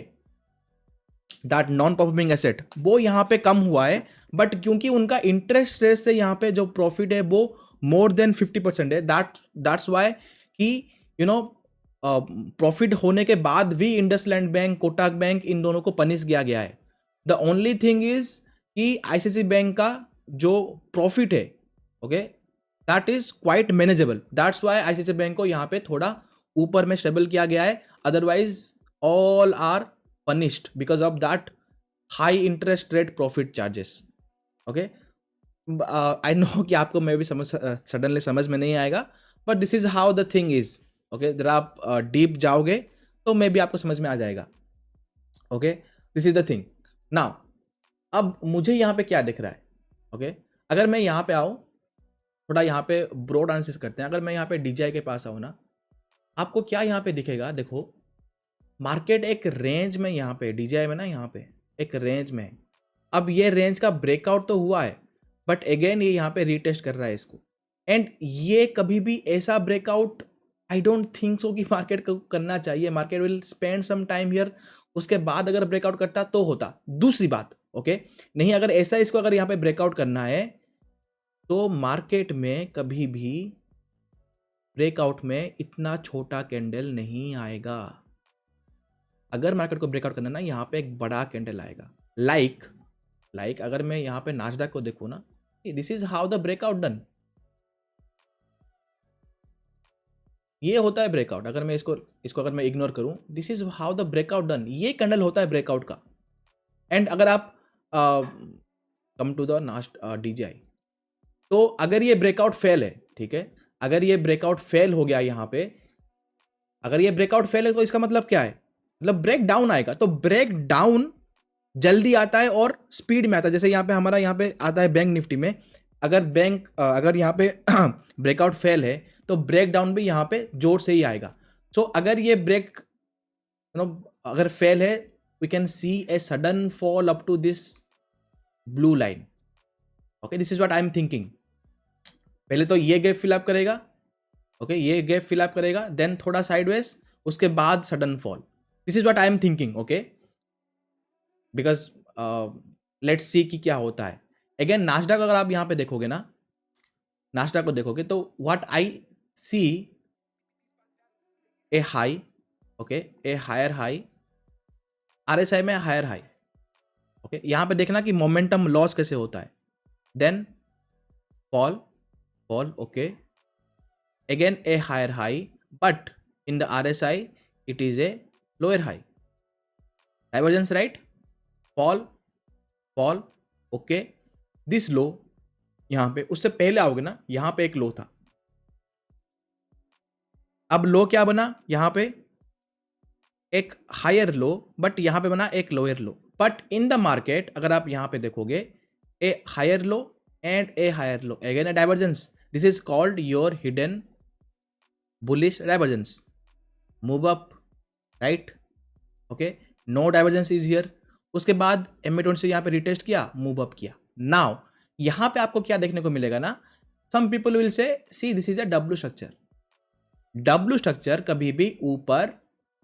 दैट नॉन परफॉर्मिंग एसेट, वो यहाँ पे कम हुआ है। बट क्योंकि उनका इंटरेस्ट रेट से यहाँ पे जो प्रॉफिट है वो मोर देन 50% है, दैट्स वाई कि प्रॉफिट होने के बाद भी इंडसलैंड बैंक, कोटक बैंक, इन दोनों को पनिश किया गया है। द ओनली थिंग इज कि आईसीआईसीआई बैंक का जो प्रॉफिट है, okay, that is quite manageable. That's why ICICI bank को यहाँ पे थोड़ा ऊपर में स्टेबल किया गया है। Otherwise all are punished because of that high interest rate profit charges. Okay, I know कि आपको मैं भी सडनली समझ में नहीं आएगा, but this is how the thing is. Okay, जरा आप डीप जाओगे तो मे भी आपको समझ में आ जाएगा। Okay, this is the thing. Now, अब मुझे यहाँ पे क्या दिख रहा है? Okay, अगर मैं यहाँ पे आऊँ, थोड़ा यहाँ पे ब्रॉड आंसर करते हैं। अगर मैं यहाँ पे DJI के पास आऊँ ना, आपको क्या यहाँ पे दिखेगा? देखो, मार्केट एक रेंज में यहाँ पे DJI में ना, यहाँ पे एक रेंज में है। अब ये रेंज का ब्रेकआउट तो हुआ है, बट अगेन ये यहाँ पे रीटेस्ट कर रहा है इसको। एंड ये कभी भी ऐसा breakout I don't think so कि मार्केट को करना चाहिए। Market will spend some time here, उसके बाद अगर ब्रेकआउट करता तो होता दूसरी बात। ओके, नहीं, अगर ऐसा इसको अगर यहाँ पे ब्रेकआउट करना है तो मार्केट में कभी भी ब्रेकआउट में इतना छोटा कैंडल नहीं आएगा। अगर मार्केट को ब्रेकआउट करना ना, यहाँ पे एक बड़ा कैंडल आएगा। लाइक अगर मैं यहाँ पे नास्डैक को देखूँ ना, this is how the breakout done. ये होता है ब्रेकआउट। अगर मैं इसको अगर मैं इग्नोर करूँ, this is how the breakout done. ये कैंडल होता है ब्रेकआउट का। एंड अगर आप कम टू द DJI, तो अगर ये ब्रेकआउट फेल है, ठीक है, अगर ये ब्रेकआउट फेल हो गया यहाँ पे, अगर ये ब्रेकआउट फेल है तो इसका मतलब क्या है? मतलब ब्रेक डाउन आएगा। तो ब्रेक डाउन जल्दी आता है और स्पीड में आता है। जैसे यहाँ पे हमारा यहाँ पे आता है बैंक निफ्टी में, अगर यहाँ पे ब्रेकआउट फेल है तो ब्रेक डाउन भी यहाँ पे जोर से ही आएगा। सो अगर ये ब्रेक अगर फेल है, we can see a sudden fall up to this blue line. Okay, this is what I am thinking. पहले तो ये गैप फिलअप करेगा, ओके, ये गैप फिलअप करेगा, देन थोड़ा साइडवेज, उसके बाद sudden fall. This is what I am thinking. Okay, because let's see कि क्या होता है। अगेन नास्डैक अगर आप यहाँ पे देखोगे ना, नास्डैक को देखोगे तो what I see a high, okay, a higher high, RSI में हायर हाई। ओके, यहाँ पे देखना कि मोमेंटम लॉस कैसे होता है, then fall, okay, again a higher high, but in the RSI it is a lower high, divergence, right? fall, okay, this low, यहां पे उससे पहले आओगे ना, यहां पे एक लो था, अब लो क्या बना? यहां पे एक हायर लो, बट यहां पे बना एक lower low. But in the market अगर आप यहां पे देखोगे, a higher low and a higher low, again a divergence. This is called your hidden bullish divergence. Move up, right? Okay, no divergence is here. उसके बाद MA20 से यहाँ पे रिटेस्ट किया, मूव अप किया। नाउ यहाँ पे आपको क्या देखने को मिलेगा ना, सम people will say see this is a W structure. W structure कभी भी ऊपर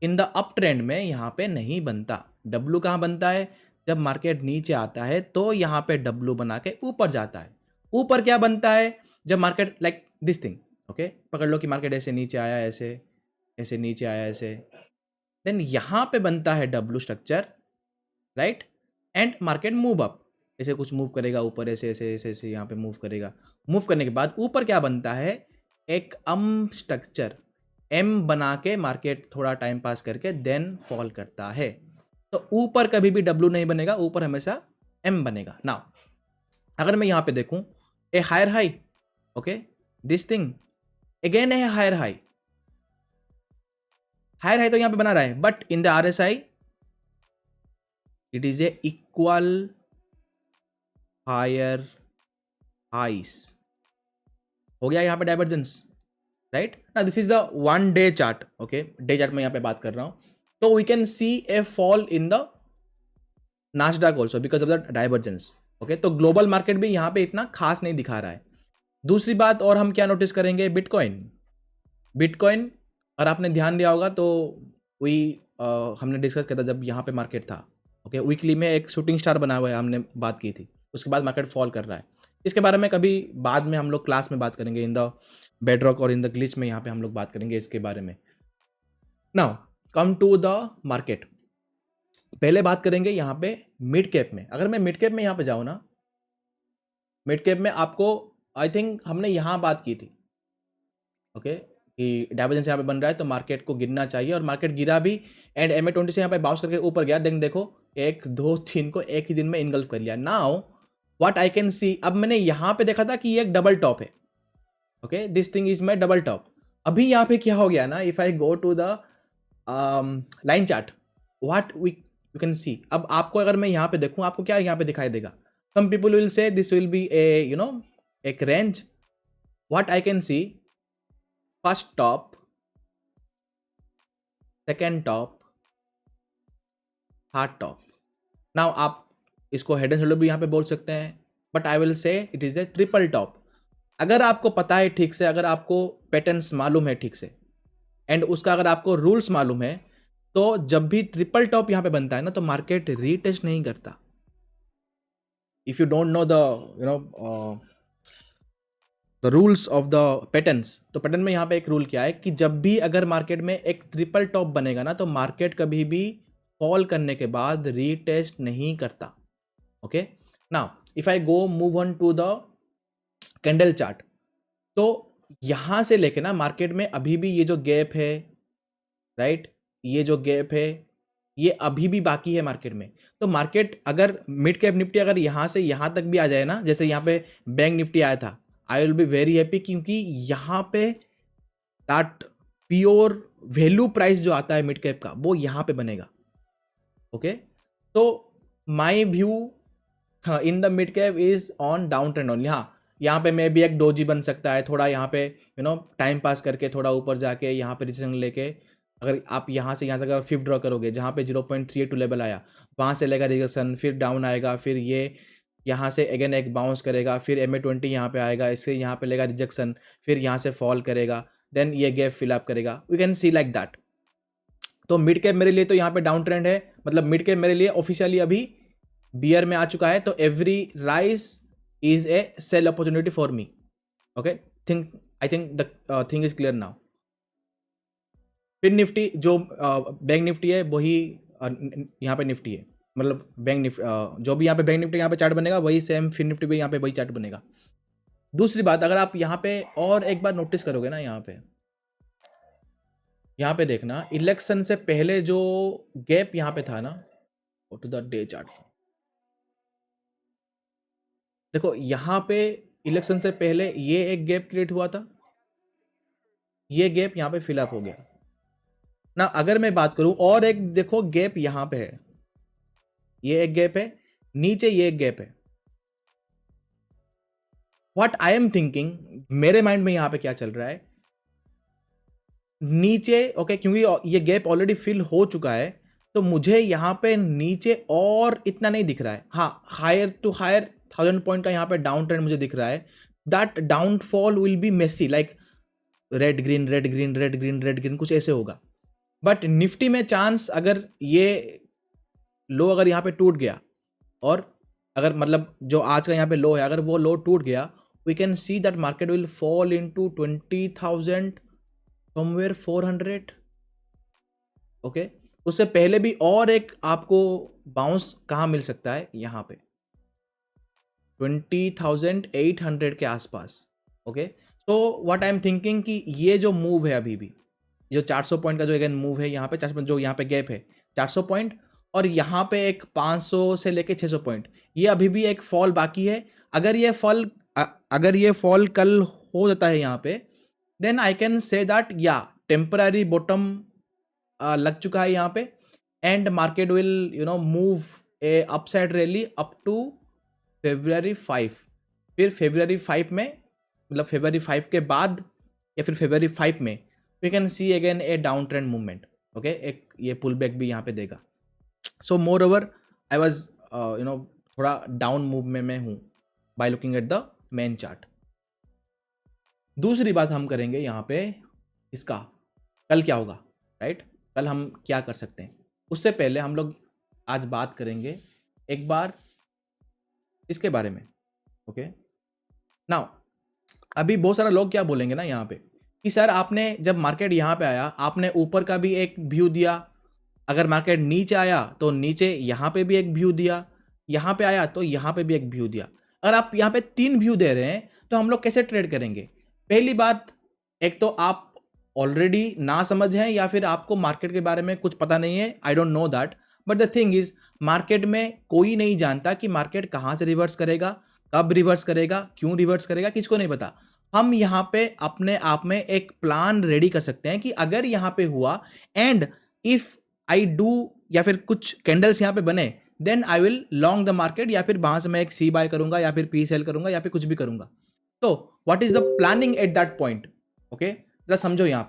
इन द अप ट्रेंड में यहाँ पे नहीं बनता। W कहाँ बनता है? जब मार्केट नीचे आता है तो यहाँ पे W बना के ऊपर जाता है। ऊपर क्या बनता है? जब market like this thing, okay, पकड़ लो कि मार्केट ऐसे नीचे आया, ऐसे ऐसे नीचे आया, ऐसे, देन यहाँ पे बनता है W structure, right, and market move up, ऐसे कुछ मूव करेगा ऊपर, ऐसे ऐसे ऐसे ऐसे यहाँ पे मूव करेगा। मूव करने के बाद ऊपर क्या बनता है, एक स्ट्रक्चर, एम बना के मार्केट थोड़ा टाइम पास करके देन फॉल करता है। तो ऊपर कभी भी डब्ल्यू नहीं बनेगा, ऊपर हमेशा एम बनेगा। नाउ अगर मैं यहाँ पे देखूं a higher high, okay, this thing again a higher high, higher high तो यहाँ पे बना रहा है, but in the RSI it is a equal higher highs, हो गया यहाँ पे डाइवर्जेंस, राइट ना। This is the 1 day chart, okay, day chart में यहाँ पे बात कर रहा हूं। तो we can see a fall in the Nasdaq also because of the divergence, okay. तो ग्लोबल मार्केट भी यहाँ पे इतना खास नहीं दिखा रहा है। दूसरी बात और हम क्या नोटिस करेंगे, बिटकॉइन और आपने ध्यान दिया होगा तो हमने डिस्कस किया था जब यहाँ पे मार्केट था, ओके, वीकली में एक शूटिंग स्टार बना हुआ है, हमने बात की थी, उसके बाद मार्केट फॉल कर रहा है। इसके बारे में कभी बाद में हम लोग क्लास में बात करेंगे, इन द बेडरॉक और इन द ग्लिच में यहाँ पे हम लोग बात करेंगे इसके बारे में। Now come to the market, पहले बात करेंगे यहाँ पे मिड कैप में। अगर मैं मिड कैप में यहाँ पे जाऊँ ना, मिड कैप में आपको आई थिंक हमने यहाँ बात की थी, ओके, कि डाइवर्जेंस यहाँ पे बन रहा है तो मार्केट को गिरना चाहिए, और मार्केट गिरा भी एंड MA20 से यहाँ पे बाउंस करके ऊपर गया। देन देखो 1 2 3 को एक ही दिन में इनगल्फ कर लिया। Now what I can see, अब मैंने यहाँ पे देखा था कि ये एक डबल टॉप है, okay, this thing is my double top. अभी यहाँ पे क्या हो गया ना, if I go to the line chart, what you can see, अब आपको अगर मैं यहाँ पे देखूँ, आपको क्या यहाँ पे दिखाई देगा, some people will say this will be a एक range. What I can see, first top, second top, third top. Now आप इसको हेड एंड शोल्डर भी यहाँ पे बोल सकते हैं, बट आई विल से it is A triple top. अगर आपको पता है ठीक से, अगर आपको पैटर्न्स मालूम है ठीक से, एंड उसका अगर आपको रूल्स मालूम है, तो जब भी ट्रिपल टॉप यहाँ पे बनता है ना, तो मार्केट रीटेस्ट नहीं करता। If you don't know the the rules of the patterns, तो पैटर्न में यहाँ पे एक रूल क्या है कि जब भी अगर मार्केट में एक ट्रिपल टॉप बनेगा ना, तो मार्केट कभी भी फॉल करने के बाद रीटेस्ट नहीं करता, okay. Now if I go move on to the candle chart, तो यहां से लेके ना मार्केट में अभी भी ये जो गैप है, राइट, ये जो गैप है ये अभी भी बाकी है मार्केट में। तो मार्केट अगर मिड कैप निफ्टी अगर यहां से यहां तक भी आ जाए ना, जैसे यहाँ पे बैंक निफ्टी आया था, I will be very happy, क्योंकि यहाँ पे दैट प्योर वैल्यू प्राइस जो आता है मिड कैप का, वो यहाँ पे बनेगा, ओके। तो my view in the mid cap is on down trend only. हाँ, यहाँ पे मे भी एक डोजी बन सकता है, थोड़ा यहाँ पे टाइम पास करके थोड़ा ऊपर जाके यहाँ पे रिसेशन लेके, अगर आप यहाँ से अगर फिफ्थ ड्रॉ करोगे, जहाँ पे 0.32 लेवल आया, वहाँ से लेगा रिजेक्शन, फिर डाउन आएगा, फिर ये यहाँ से अगेन एक बाउंस करेगा, फिर MA20 यहाँ पे आएगा, इससे यहाँ पे लेगा रिजेक्शन, फिर यहाँ से फॉल करेगा, देन ये गैप फिलअप करेगा। We can see like that. तो मिड कैप मेरे लिए तो यहाँ पे डाउन ट्रेंड है, मतलब मिड कैप मेरे लिए ऑफिशियली अभी बियर में आ चुका है। तो every rise is a sell opportunity for me, okay. I think the thing is clear now. फिर निफ्टी जो बैंक निफ्टी है वही यहाँ पे निफ्टी है, मतलब बैंक निफ्टी जो भी यहाँ पे बैंक निफ्टी यहाँ पे चार्ट बनेगा, वही सेम फिर निफ्टी भी यहाँ पे वही चार्ट बनेगा। दूसरी बात, अगर आप यहाँ पे और एक बार नोटिस करोगे ना, यहाँ पे देखना, इलेक्शन से पहले जो गैप यहाँ पे था ना, टू द डे चार्ट, देखो यहाँ पे इलेक्शन से पहले ये एक गैप क्रिएट हुआ था, ये गैप यहाँ पे फिलअप हो गया ना। अगर मैं बात करूं और एक देखो गैप यहाँ पे है, ये एक गैप है, नीचे ये एक गैप है। व्हाट आई एम थिंकिंग, मेरे माइंड में यहाँ पे क्या चल रहा है, नीचे, ओके, क्योंकि ये गैप ऑलरेडी फिल हो चुका है, तो मुझे यहाँ पे नीचे और इतना नहीं दिख रहा है। हाँ, हायर टू हायर 1000 पॉइंट का यहाँ पे डाउन ट्रेंड मुझे दिख रहा है। That downfall will be messy, like red green red green red green red green, कुछ ऐसे होगा। बट निफ्टी में चांस, अगर ये लो अगर यहाँ पे टूट गया, और अगर मतलब जो आज का यहाँ पे लो है, अगर वो लो टूट गया we can see that market will fall into 20,000 somewhere 400. Okay, उससे पहले भी और एक आपको बाउंस कहाँ मिल सकता है, यहाँ पे 20,800 के आसपास. ओके, तो व्हाट आई एम थिंकिंग कि ये जो मूव है अभी भी, जो 400 पॉइंट का जो अगेन मूव है यहाँ पे, 400 जो यहाँ पे गैप है 400 पॉइंट, और यहाँ पे एक 500 से लेके 600 पॉइंट, ये अभी भी एक फॉल बाकी है. अगर ये फॉल कल हो जाता है यहाँ पे, then I can say that या टेम्पररी बॉटम लग चुका है यहाँ पे, and market will move a upside rally up to February 5. फिर February 5 में, मतलब February 5 के बाद या फिर February 5 में we can see again a down trend movement. Okay, एक ये पुल बैक भी यहाँ पे देगा. So more over I was थोड़ा डाउन मूव में मैं हूँ by looking at the main chart. दूसरी बात हम करेंगे यहाँ पे इसका, कल क्या होगा, राइट? कल हम क्या कर सकते हैं, उससे पहले हम लोग आज बात करेंगे एक बार इसके बारे में. ओके, नाउ अभी बहुत सारे लोग क्या बोलेंगे ना यहाँ पे कि सर आपने जब मार्केट यहाँ पे आया आपने ऊपर का भी एक व्यू दिया, अगर मार्केट नीचे आया तो नीचे यहाँ पे भी एक व्यू दिया, यहाँ पे आया तो यहाँ पे भी एक व्यू दिया. अगर आप यहाँ पे 3 व्यू दे रहे हैं तो हम लोग कैसे ट्रेड करेंगे? पहली बात, एक तो आप ऑलरेडी ना समझ हैं या फिर आपको मार्केट के बारे में कुछ पता नहीं है, I don't know that, but the thing is market में कोई नहीं जानता कि मार्केट कहाँ से रिवर्स करेगा, कब रिवर्स करेगा, क्यों रिवर्स करेगा, किसको नहीं पता. हम यहाँ पे अपने आप में एक प्लान रेडी कर सकते हैं कि अगर यहाँ पे हुआ एंड इफ आई डू, या फिर कुछ कैंडल्स यहाँ पे बने, then I will long the market, या फिर वहां से मैं एक सी बाय करूंगा या फिर पी सेल करूंगा या फिर कुछ भी करूंगा. तो what is the planning eight that point? Okay, जरा समझो यहाँ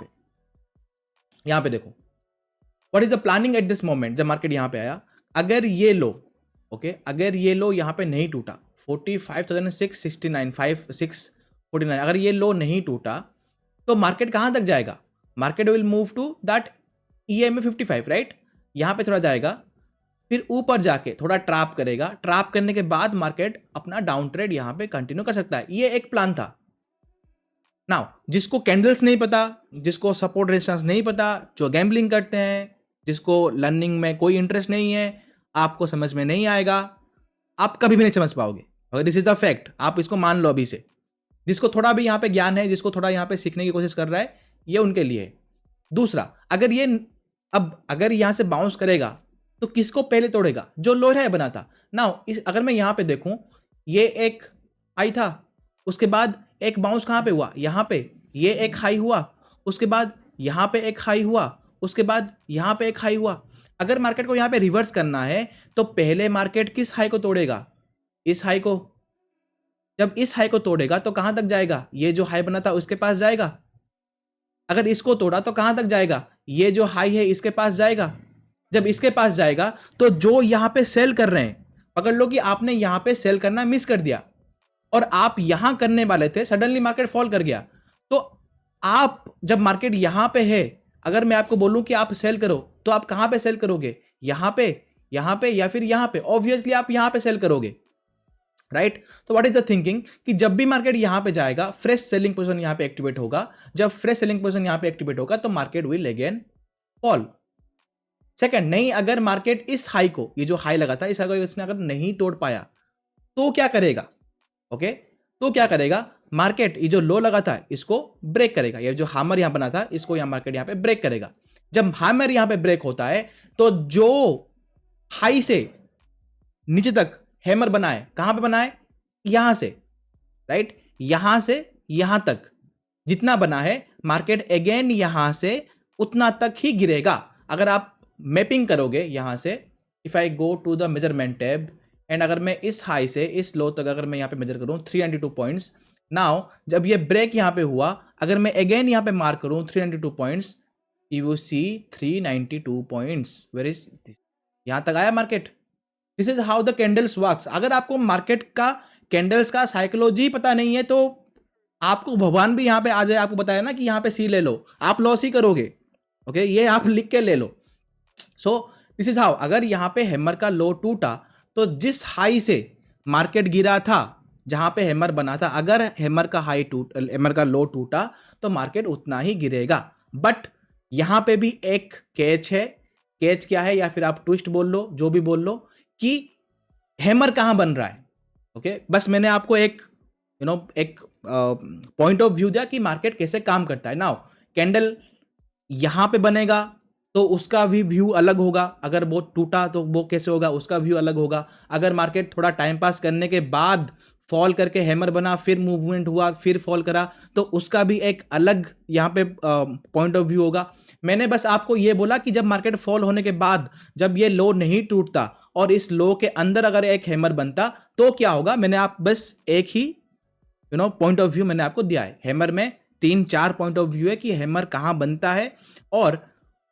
पे देखो what is the planning at this moment. जब मार्केट यहाँ पे आया, अगर ये लो, ओके, अगर ये लो यहाँ पे नहीं टूटा 45,669, 5649, अगर ये लो नहीं टूटा तो मार्केट कहाँ तक जाएगा? Market will move to that EMA 55, right? यहाँ पे थोड़ा जाएगा, फिर ऊपर जाके थोड़ा ट्रैप करेगा, ट्रैप करने के बाद मार्केट अपना डाउन ट्रेड यहाँ पे कंटिन्यू कर सकता है. ये एक प्लान था. नाउ जिसको कैंडल्स नहीं पता, जिसको सपोर्ट रेजिस्टेंस नहीं पता, जो गैम्बलिंग करते हैं, जिसको लर्निंग में कोई इंटरेस्ट नहीं है, आपको समझ में नहीं आएगा, आप कभी भी नहीं समझ पाओगे. दिस इज द फैक्ट, आप इसको मान लो अभी से. जिसको थोड़ा भी यहाँ पे ज्ञान है, जिसको थोड़ा यहाँ पे सीखने की कोशिश कर रहा है, ये उनके लिए है. दूसरा, अगर यहाँ से बाउंस करेगा तो किसको पहले तोड़ेगा? जो लोअर बना था. नाउ अगर मैं यहाँ पे देखूं, ये एक हाई था, उसके बाद एक बाउंस कहाँ पे हुआ? यहाँ पे. ये एक हाई हुआ, उसके बाद यहाँ पे एक हाई हुआ, उसके बाद यहाँ पे एक हाई हुआ. अगर मार्केट को यहाँ पे रिवर्स करना है तो पहले मार्केट किस हाई को तोड़ेगा? इस हाई को. जब इस हाई को तोड़ेगा तो कहां तक जाएगा? ये जो हाई बना था उसके पास जाएगा. अगर इसको तोड़ा तो कहां तक जाएगा? ये जो हाई है इसके पास जाएगा. जब इसके पास जाएगा तो जो यहां पे सेल कर रहे हैं, पकड़ लो कि आपने यहां पे सेल करना मिस कर दिया और आप यहां करने वाले थे, सडनली मार्केट फॉल कर गया. तो आप जब मार्केट यहां पे है, अगर मैं आपको बोलूं कि आप सेल करो तो आप कहां पे सेल करोगे? यहां पे या फिर यहां पे? ऑब्वियसली आप यहां पे सेल करोगे, राइट? तो व्हाट इज द थिंकिंग कि जब भी मार्केट यहां पे जाएगा, फ्रेश सेलिंग पोजीशन यहां पे एक्टिवेट होगा. जब फ्रेश सेलिंग पोजीशन यहां पे एक्टिवेट होगा तो market will again fall. Second, नहीं, अगर मार्केट इस हाई को, ये जो हाई लगा था, इस हाई को इसने अगर नहीं तोड़ पाया तो क्या करेगा? ओके, तो क्या करेगा? मार्केट ये जो लो लगा था इसको ब्रेक करेगा. ये जो हैमर यहां बना था इसको यहां मार्केट यहां पे ब्रेक करेगा. जब हैमर यहां पे ब्रेक होता है तो जो हाई से नीचे तक हैमर बनाए, कहां पे बनाए? यहां से, राइट? यहां से यहां तक जितना बना है, मार्केट अगेन यहां से उतना तक ही गिरेगा. अगर आप मैपिंग करोगे यहां से, if I go to the measurement tab and अगर मैं इस हाई से इस लो तक अगर मैं यहां पे मेजर करूं 392 पॉइंट्स. नाउ जब ये ब्रेक यहां पे हुआ, अगर मैं अगेन यहां पे मार्क करूं 392 points, you see 392 points. Where is this? यहां तक आया market. This is how the candles works. अगर आपको मार्केट का कैंडल्स का साइकोलॉजी पता नहीं है तो आपको भगवान भी यहां पे आ जाए, आपको बताया ना कि यहां पे सी ले लो, आप लॉस ही करोगे. ओके, ये आप लिख के ले लो. So this is how. अगर यहां पे हैमर का लो टूटा तो जिस हाई से मार्केट गिरा था जहां पे हैमर बना था, अगर हैमर का लो टूटा तो मार्केट उतना ही गिरेगा। बट यहां पे भी एक कैच है। कैच क्या है, या फिर आप ट्विस्ट बोल लो, जो भी बोल लो, कि हैमर कहां बन रहा है। ओके, बस मैंने आपको एक एक पॉइंट ऑफ व्यू दिया कि मार्केट कैसे काम करता है। नाउ कैंडल यहां पे बनेगा तो उसका भी व्यू अलग होगा, अगर वो टूटा तो वो कैसे होगा, उसका व्यू अलग होगा। अगर मार्केट थोड़ा टाइम पास करने के बाद फॉल करके हैमर बना, फिर मूवमेंट हुआ, फिर फॉल करा, तो उसका भी एक अलग यहाँ पे पॉइंट ऑफ व्यू होगा। मैंने बस आपको ये बोला कि जब मार्केट फॉल होने के बाद जब ये लो नहीं टूटता और इस लो के अंदर अगर एक हैमर बनता तो क्या होगा, मैंने आप बस एक ही पॉइंट ऑफ व्यू मैंने आपको दिया है। हैमर में 3-4 पॉइंट ऑफ व्यू है कि हैमर कहां बनता है, और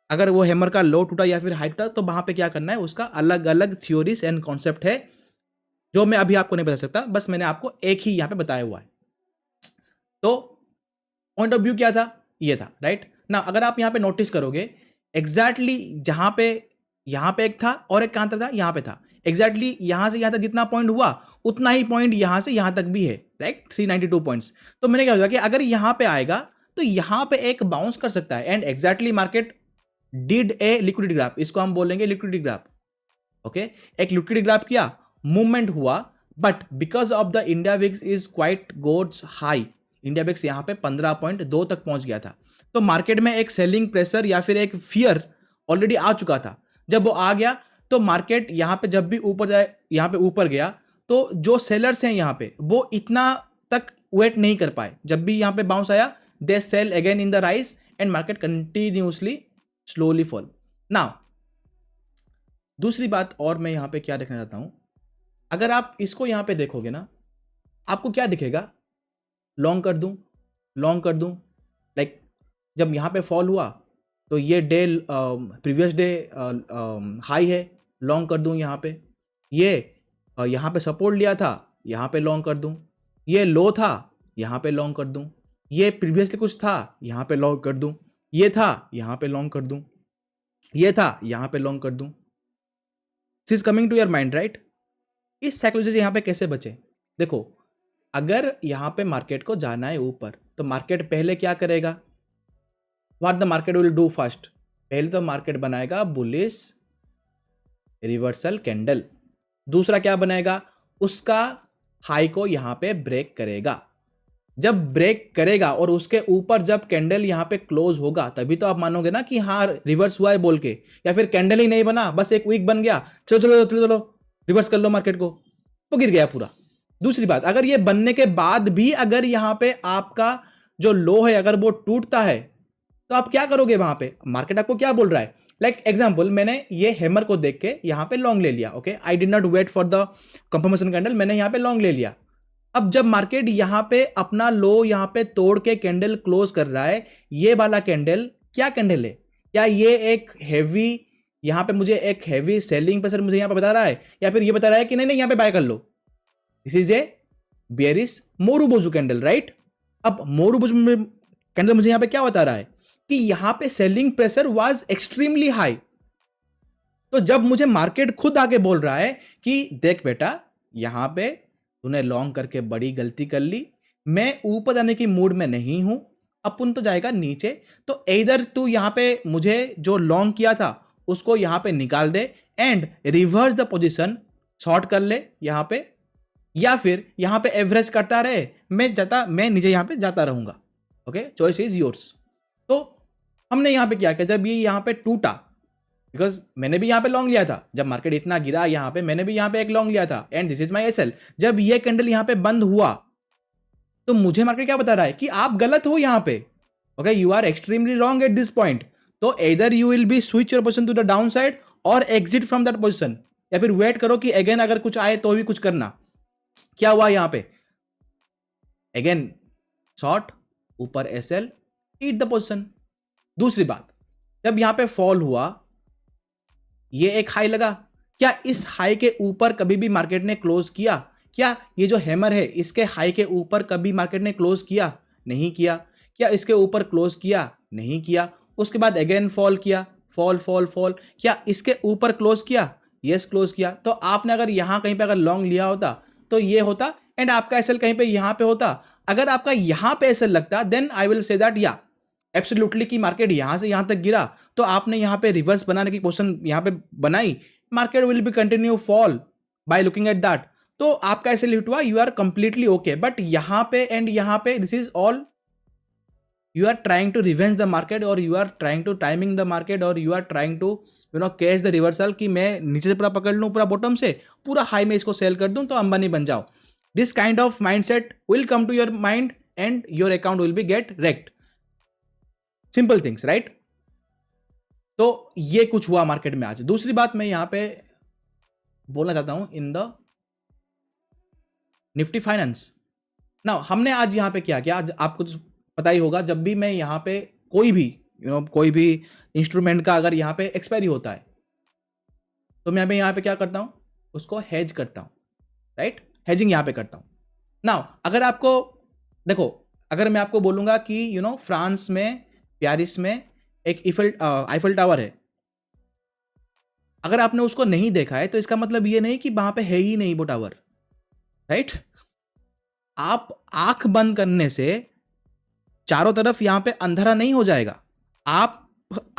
अगर वो हैमर का लो टूटा या फिर हाई टूटा तो वहां पे क्या करना है, उसका अलग अलग थ्योरीज एंड कॉन्सेप्ट है जो मैं अभी आपको नहीं बता सकता, बस मैंने आपको एक ही यहां पे बताया हुआ है। तो पॉइंट ऑफ व्यू क्या था, ये था, राइट ना। अगर आप यहां पे नोटिस करोगे, एग्जैक्टली यहां पे एक था और एक कहां था, यहां पे था। एग्जैक्टली यहां से यहां तक जितना पॉइंट हुआ उतना ही पॉइंट यहां से यहां तक भी है, राइट, 392 पॉइंट्स। तो मैंने क्या सोचा कि अगर यहां पे आएगा तो यहां पे एक बाउंस कर सकता है, and exactly market did a liquidity grab, इसको हम बोलेंगे लिक्विडिटी ग्राफ। ओके, एक लिक्विडिटी ग्राफ किया, मूवमेंट हुआ, but because of the India VIX is quite gods high, India VIX यहां पे 15.2 तक पहुंच गया था, तो मार्केट में एक सेलिंग प्रेशर या फिर एक फियर ऑलरेडी आ चुका था। जब वो आ गया तो मार्केट यहां पे जब भी ऊपर जाए, यहां पे ऊपर गया, तो जो सेलर्स हैं यहां पे वो इतना तक वेट नहीं कर पाए। जब भी यहां पे बाउंस आया, they sell again in the rise and market continuously slowly fall. Now दूसरी बात और मैं यहां पे क्या देखना चाहता हूं, अगर आप इसको यहां पे देखोगे ना, आपको क्या दिखेगा, लॉन्ग कर दूं, लाइक जब यहां पे फॉल हुआ तो ये डे प्रीवियस डे हाई है, लॉन्ग कर दूं यहां पे, ये यहां पे सपोर्ट लिया था, यहां पे लॉन्ग कर दूं, ये लो था, यहां पे लॉन्ग कर दूं, ये प्रीवियसली कुछ था, यहां पे लॉन्ग कर दूं, ये था, यहां पे लॉन्ग कर दूं, ये था, यहां पे लॉन्ग कर दूं। This is coming to your mind, right. इस साइकोलॉजी से यहां पे कैसे बचे, देखो, अगर यहां पे मार्केट को जाना है ऊपर तो मार्केट पहले क्या करेगा, what the market will do first, पहले तो मार्केट बनाएगा बुलिश रिवर्सल कैंडल। दूसरा क्या बनाएगा, उसका हाई को यहां पे ब्रेक करेगा। जब ब्रेक करेगा और उसके ऊपर जब कैंडल यहां पे क्लोज होगा, तभी तो आप मानोगे ना कि हाँ रिवर्स हुआ है बोल के, या फिर कैंडल ही नहीं बना, बस एक वीक बन गया, चलो चलो चलो चलो रिवर्स कर लो मार्केट को, तो गिर गया पूरा। दूसरी बात, अगर ये बनने के बाद भी अगर यहां पे आपका जो लो है अगर वो टूटता है, तो आप क्या करोगे वहां पे, मार्केट आपको क्या बोल रहा है। लाइक एग्जांपल, मैंने ये हैमर को देख के यहां पे लॉन्ग ले लिया, okay, I did not wait for the confirmation candle, मैंने यहां पे लॉन्ग ले लिया। अब जब मार्केट यहां पे अपना लो यहां पे तोड़ के कैंडल क्लोज कर रहा है, ये वाला कैंडल क्या कैंडल है, क्या ये एक हैवी, यहां पे मुझे एक हैवी सेलिंग प्रेशर मुझे यहां पे बता रहा है, या फिर ये बता रहा है कि नहीं नहीं यहां पे बाय कर लो, this is a bearish marubozu candle, right. अब मोरुबोजू कैंडल मुझे यहां पे क्या बता रहा है कि यहां पे selling pressure was extremely high. तो जब मुझे मार्केट खुद आके बोल रहा है कि देख बेटा, यहां पे तूने लॉन्ग करके बड़ी गलती कर ली, मैं ऊपर जाने की मूड में नहीं हूं, अपन तो जाएगा नीचे, तो इधर तू यहां पे मुझे जो लॉन्ग किया था उसको यहां पे निकाल दे and reverse the position, short कर ले यहां पे, या फिर यहां पे एवरेज करता रहे, मैं नीचे यहां पे जाता रहूंगा। Okay, choice is yours. तो हमने यहां पे क्या किया, जब ये यहां पे टूटा, बिकॉज मैंने भी यहां पे लॉन्ग लिया था, जब मार्केट इतना गिरा यहां पे मैंने भी यहां पे एक लॉन्ग लिया था, and this is my SL. जब ये कैंडल यहां पे बंद हुआ तो मुझे मार्केट क्या बता रहा है कि आप गलत हो यहां पे, okay, you are extremely wrong at this point, तो either you will be switch your position to the downside और एग्जिट फ्रॉम दैट पोजीशन, या फिर वेट करो कि अगेन अगर कुछ आए तो भी कुछ करना। क्या हुआ यहां पे, अगेन शॉर्ट, ऊपर एसएल, ईट द पोजीशन। दूसरी बात, जब यहां पे फॉल हुआ, ये एक हाई लगा, क्या इस हाई के ऊपर कभी भी मार्केट ने क्लोज किया, क्या ये जो हैमर है इसके हाई के ऊपर कभी मार्केट ने क्लोज किया, नहीं किया। क्या इसके ऊपर क्लोज किया, नहीं किया। उसके बाद अगेन फॉल किया, फॉल फॉल फॉल, क्या इसके ऊपर क्लोज किया, यस क्लोज किया। तो आपने अगर यहां कहीं पे अगर लॉन्ग लिया होता तो ये होता एंड आपका एसएल कहीं पे यहाँ पे होता, अगर आपका यहाँ पे एसएल लगता, then I will say that या एब्सोल्युटली कि मार्केट यहाँ से यहाँ तक गिरा तो आपने यहाँ पे रिवर्स बनाने की पोजीशन यहाँ पे बनाई, market will be continue fall by looking at that, तो आपका एसएल हिट हुआ, you are completely okay. But यहाँ पे एंड यहाँ पे this is all you are trying to revenge the market or you are trying to timing the market or you are trying to catch the reversal कि मैं नीचे से पूरा पकड़ लूँ, पूरा बॉटम से पूरा हाई में इसको सेल कर दूँ तो अंबानी बन जाओ। This kind of mindset will come to your mind and your account will be get wrecked. Simple things, right? तो ये कुछ हुआ मार्केट में आज। दूसरी बात मैं यहां पे बोलना चाहता हूं in the Nifty finance. Now हमने आज यहां पे क्या किया, आज आपको पता ही होगा, जब भी मैं यहाँ पे कोई भी कोई भी इंस्ट्रूमेंट का अगर यहाँ पे एक्सपायरी होता है तो मैं यहाँ पे क्या करता हूँ, उसको हेज करता हूँ, राइट? हेजिंग यहाँ पे करता हूँ। नाउ अगर आपको देखो, अगर मैं आपको बोलूँगा कि फ्रांस में पेरिस में एक आईफल टावर है, अगर आपने उसको नहीं देखा है तो इसका मतलब ये नहीं कि वहाँ पे है ही नहीं वो टावर, राइट? आप आंख बंद करने से चारों तरफ यहां पे अंधेरा नहीं हो जाएगा, आप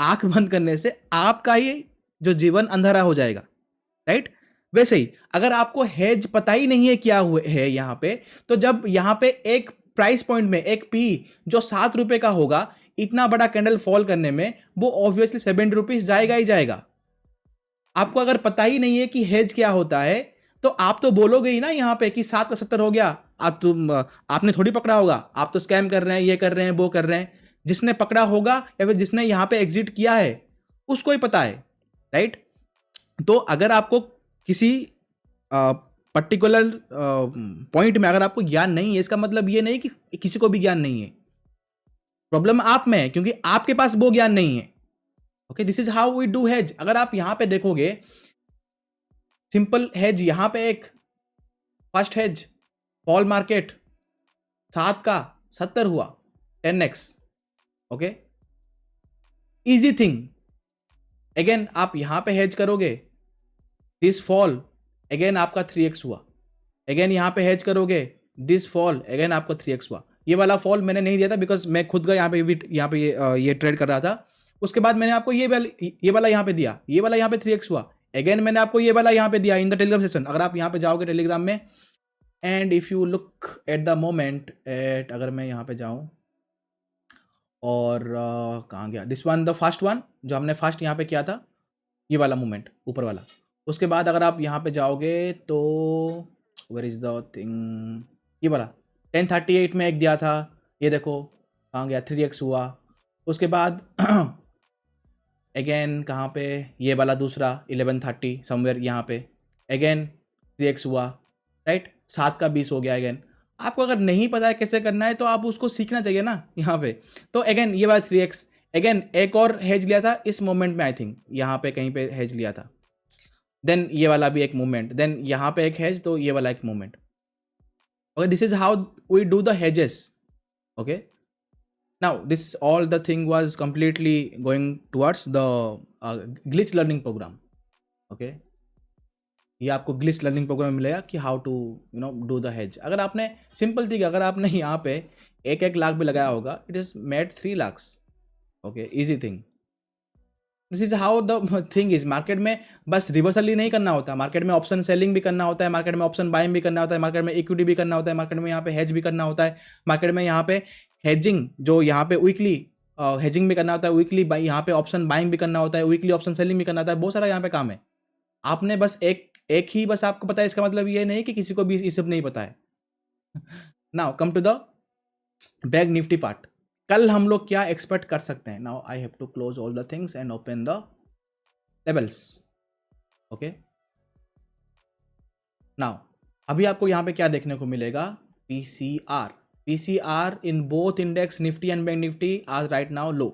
आंख बंद करने से आपका ही जो जीवन अंधेरा हो जाएगा, राइट? वैसे ही अगर आपको हेज पता ही नहीं है क्या हुए है यहां पे, तो जब यहां पे एक प्राइस पॉइंट में एक पी जो 7 रुपए का होगा, इतना बड़ा कैंडल फॉल करने में वो ऑब्वियसली 70 रुपीज जाएगा ही जाएगा। आपको अगर पता ही नहीं है कि हेज क्या होता है तो आप तो बोलोगे ही ना यहाँ पे कि 7 का 70 हो गया, आपने थोड़ी पकड़ा होगा, आप तो स्कैम कर रहे हैं, ये कर रहे हैं, वो कर रहे हैं। जिसने पकड़ा होगा या फिर जिसने यहाँ पे एग्जिट किया है उसको ही पता है, राइट? तो अगर आपको किसी पर्टिकुलर पॉइंट में अगर आपको ज्ञान नहीं है, इसका मतलब ये नहीं कि किसी को भी ज्ञान नहीं है। प्रॉब्लम आप में है क्योंकि आपके पास वो ज्ञान नहीं है। Okay, this is how we do hedge. अगर आप यहां पे देखोगे सिंपल हेज, यहां पे एक फर्स्ट हेज फॉल मार्केट 7 का 70 हुआ, 10x। Okay, easy thing. Again आप यहां पे हेज करोगे, दिस फॉल अगेन आपका 3x हुआ। अगेन यहां पे हेज करोगे, दिस फॉल अगेन आपका 3x हुआ। ये वाला फॉल मैंने नहीं दिया था बिकॉज मैं खुद का यहाँ पे ये ट्रेड कर रहा था। उसके बाद मैंने आपको ये वाला यहाँ पे दिया, ये वाला यहाँ पे 3x हुआ। अगेन मैंने आपको ये वाला यहाँ पे दिया इन द टेलीग्राम सेशन। अगर आप यहाँ पे जाओगे टेलीग्राम में and if you look at the moment at, अगर मैं यहाँ पे जाऊँ और कहाँ गया, this one the first one जो हमने फर्स्ट यहाँ पे किया था, ये वाला मोमेंट ऊपर वाला। उसके बाद अगर आप यहाँ पे जाओगे तो वेयर इज द थिंग, ये वाला 1038 में एक दिया था, ये देखो कहाँ गया, 3x हुआ। उसके बाद अगेन कहाँ पे, ये वाला दूसरा 1130 समवेयर यहाँ पे अगेन 3x हुआ, राइट? 7 का 20 हो गया। अगेन आपको अगर नहीं पता है कैसे करना है तो आप उसको सीखना चाहिए ना यहाँ पे। तो अगेन ये वाला 3x, अगेन एक और हेज लिया था इस मोमेंट में, आई थिंक यहाँ पे कहीं पे हेज लिया था। देन ये वाला भी एक मूवमेंट, देन यहाँ पे एक हेज, तो ये वाला एक movement. Okay, this is how we do the hedges. Okay, now this all the thing was completely going towards the glitch learning program. okay, ये आपको ग्लिच लर्निंग प्रोग्राम में मिलेगा कि how to do the hedge. अगर आपने simple थी, अगर आपने यहाँ पे 1 लाख भी लगाया होगा, it is made 3 lakh. Okay, easy thing. This is how the thing is. Market में बस रिवर्सल ही नहीं करना होता, मार्केट में ऑप्शन सेलिंग भी करना होता है, मार्केट में ऑप्शन बाइंग भी करना होता है, मार्केट में इक्विटी भी करना होता है, मार्केट में यहाँ पे हेज भी करना होता है, मार्केट में यहाँ पे हेजिंग जो यहाँ पे वीकली हेजिंग भी करना होता है, वीकली यहाँ पे ऑप्शन बाइंग भी करना होता है, वीकली ऑप्शन सेलिंग भी करना होता है। बहुत सारा यहाँ पे काम है। आपने बस एक ही बस आपको पता है, इसका मतलब ये नहीं कि किसी को भी ये सब नहीं पता है। Now come to the bank Nifty part. कल हम लोग क्या एक्सपेक्ट कर सकते हैं? Now I have to close all the things and open the levels. Okay, now अभी आपको यहाँ पे क्या देखने को मिलेगा? PCR in both index Nifty and Bank Nifty are right now low.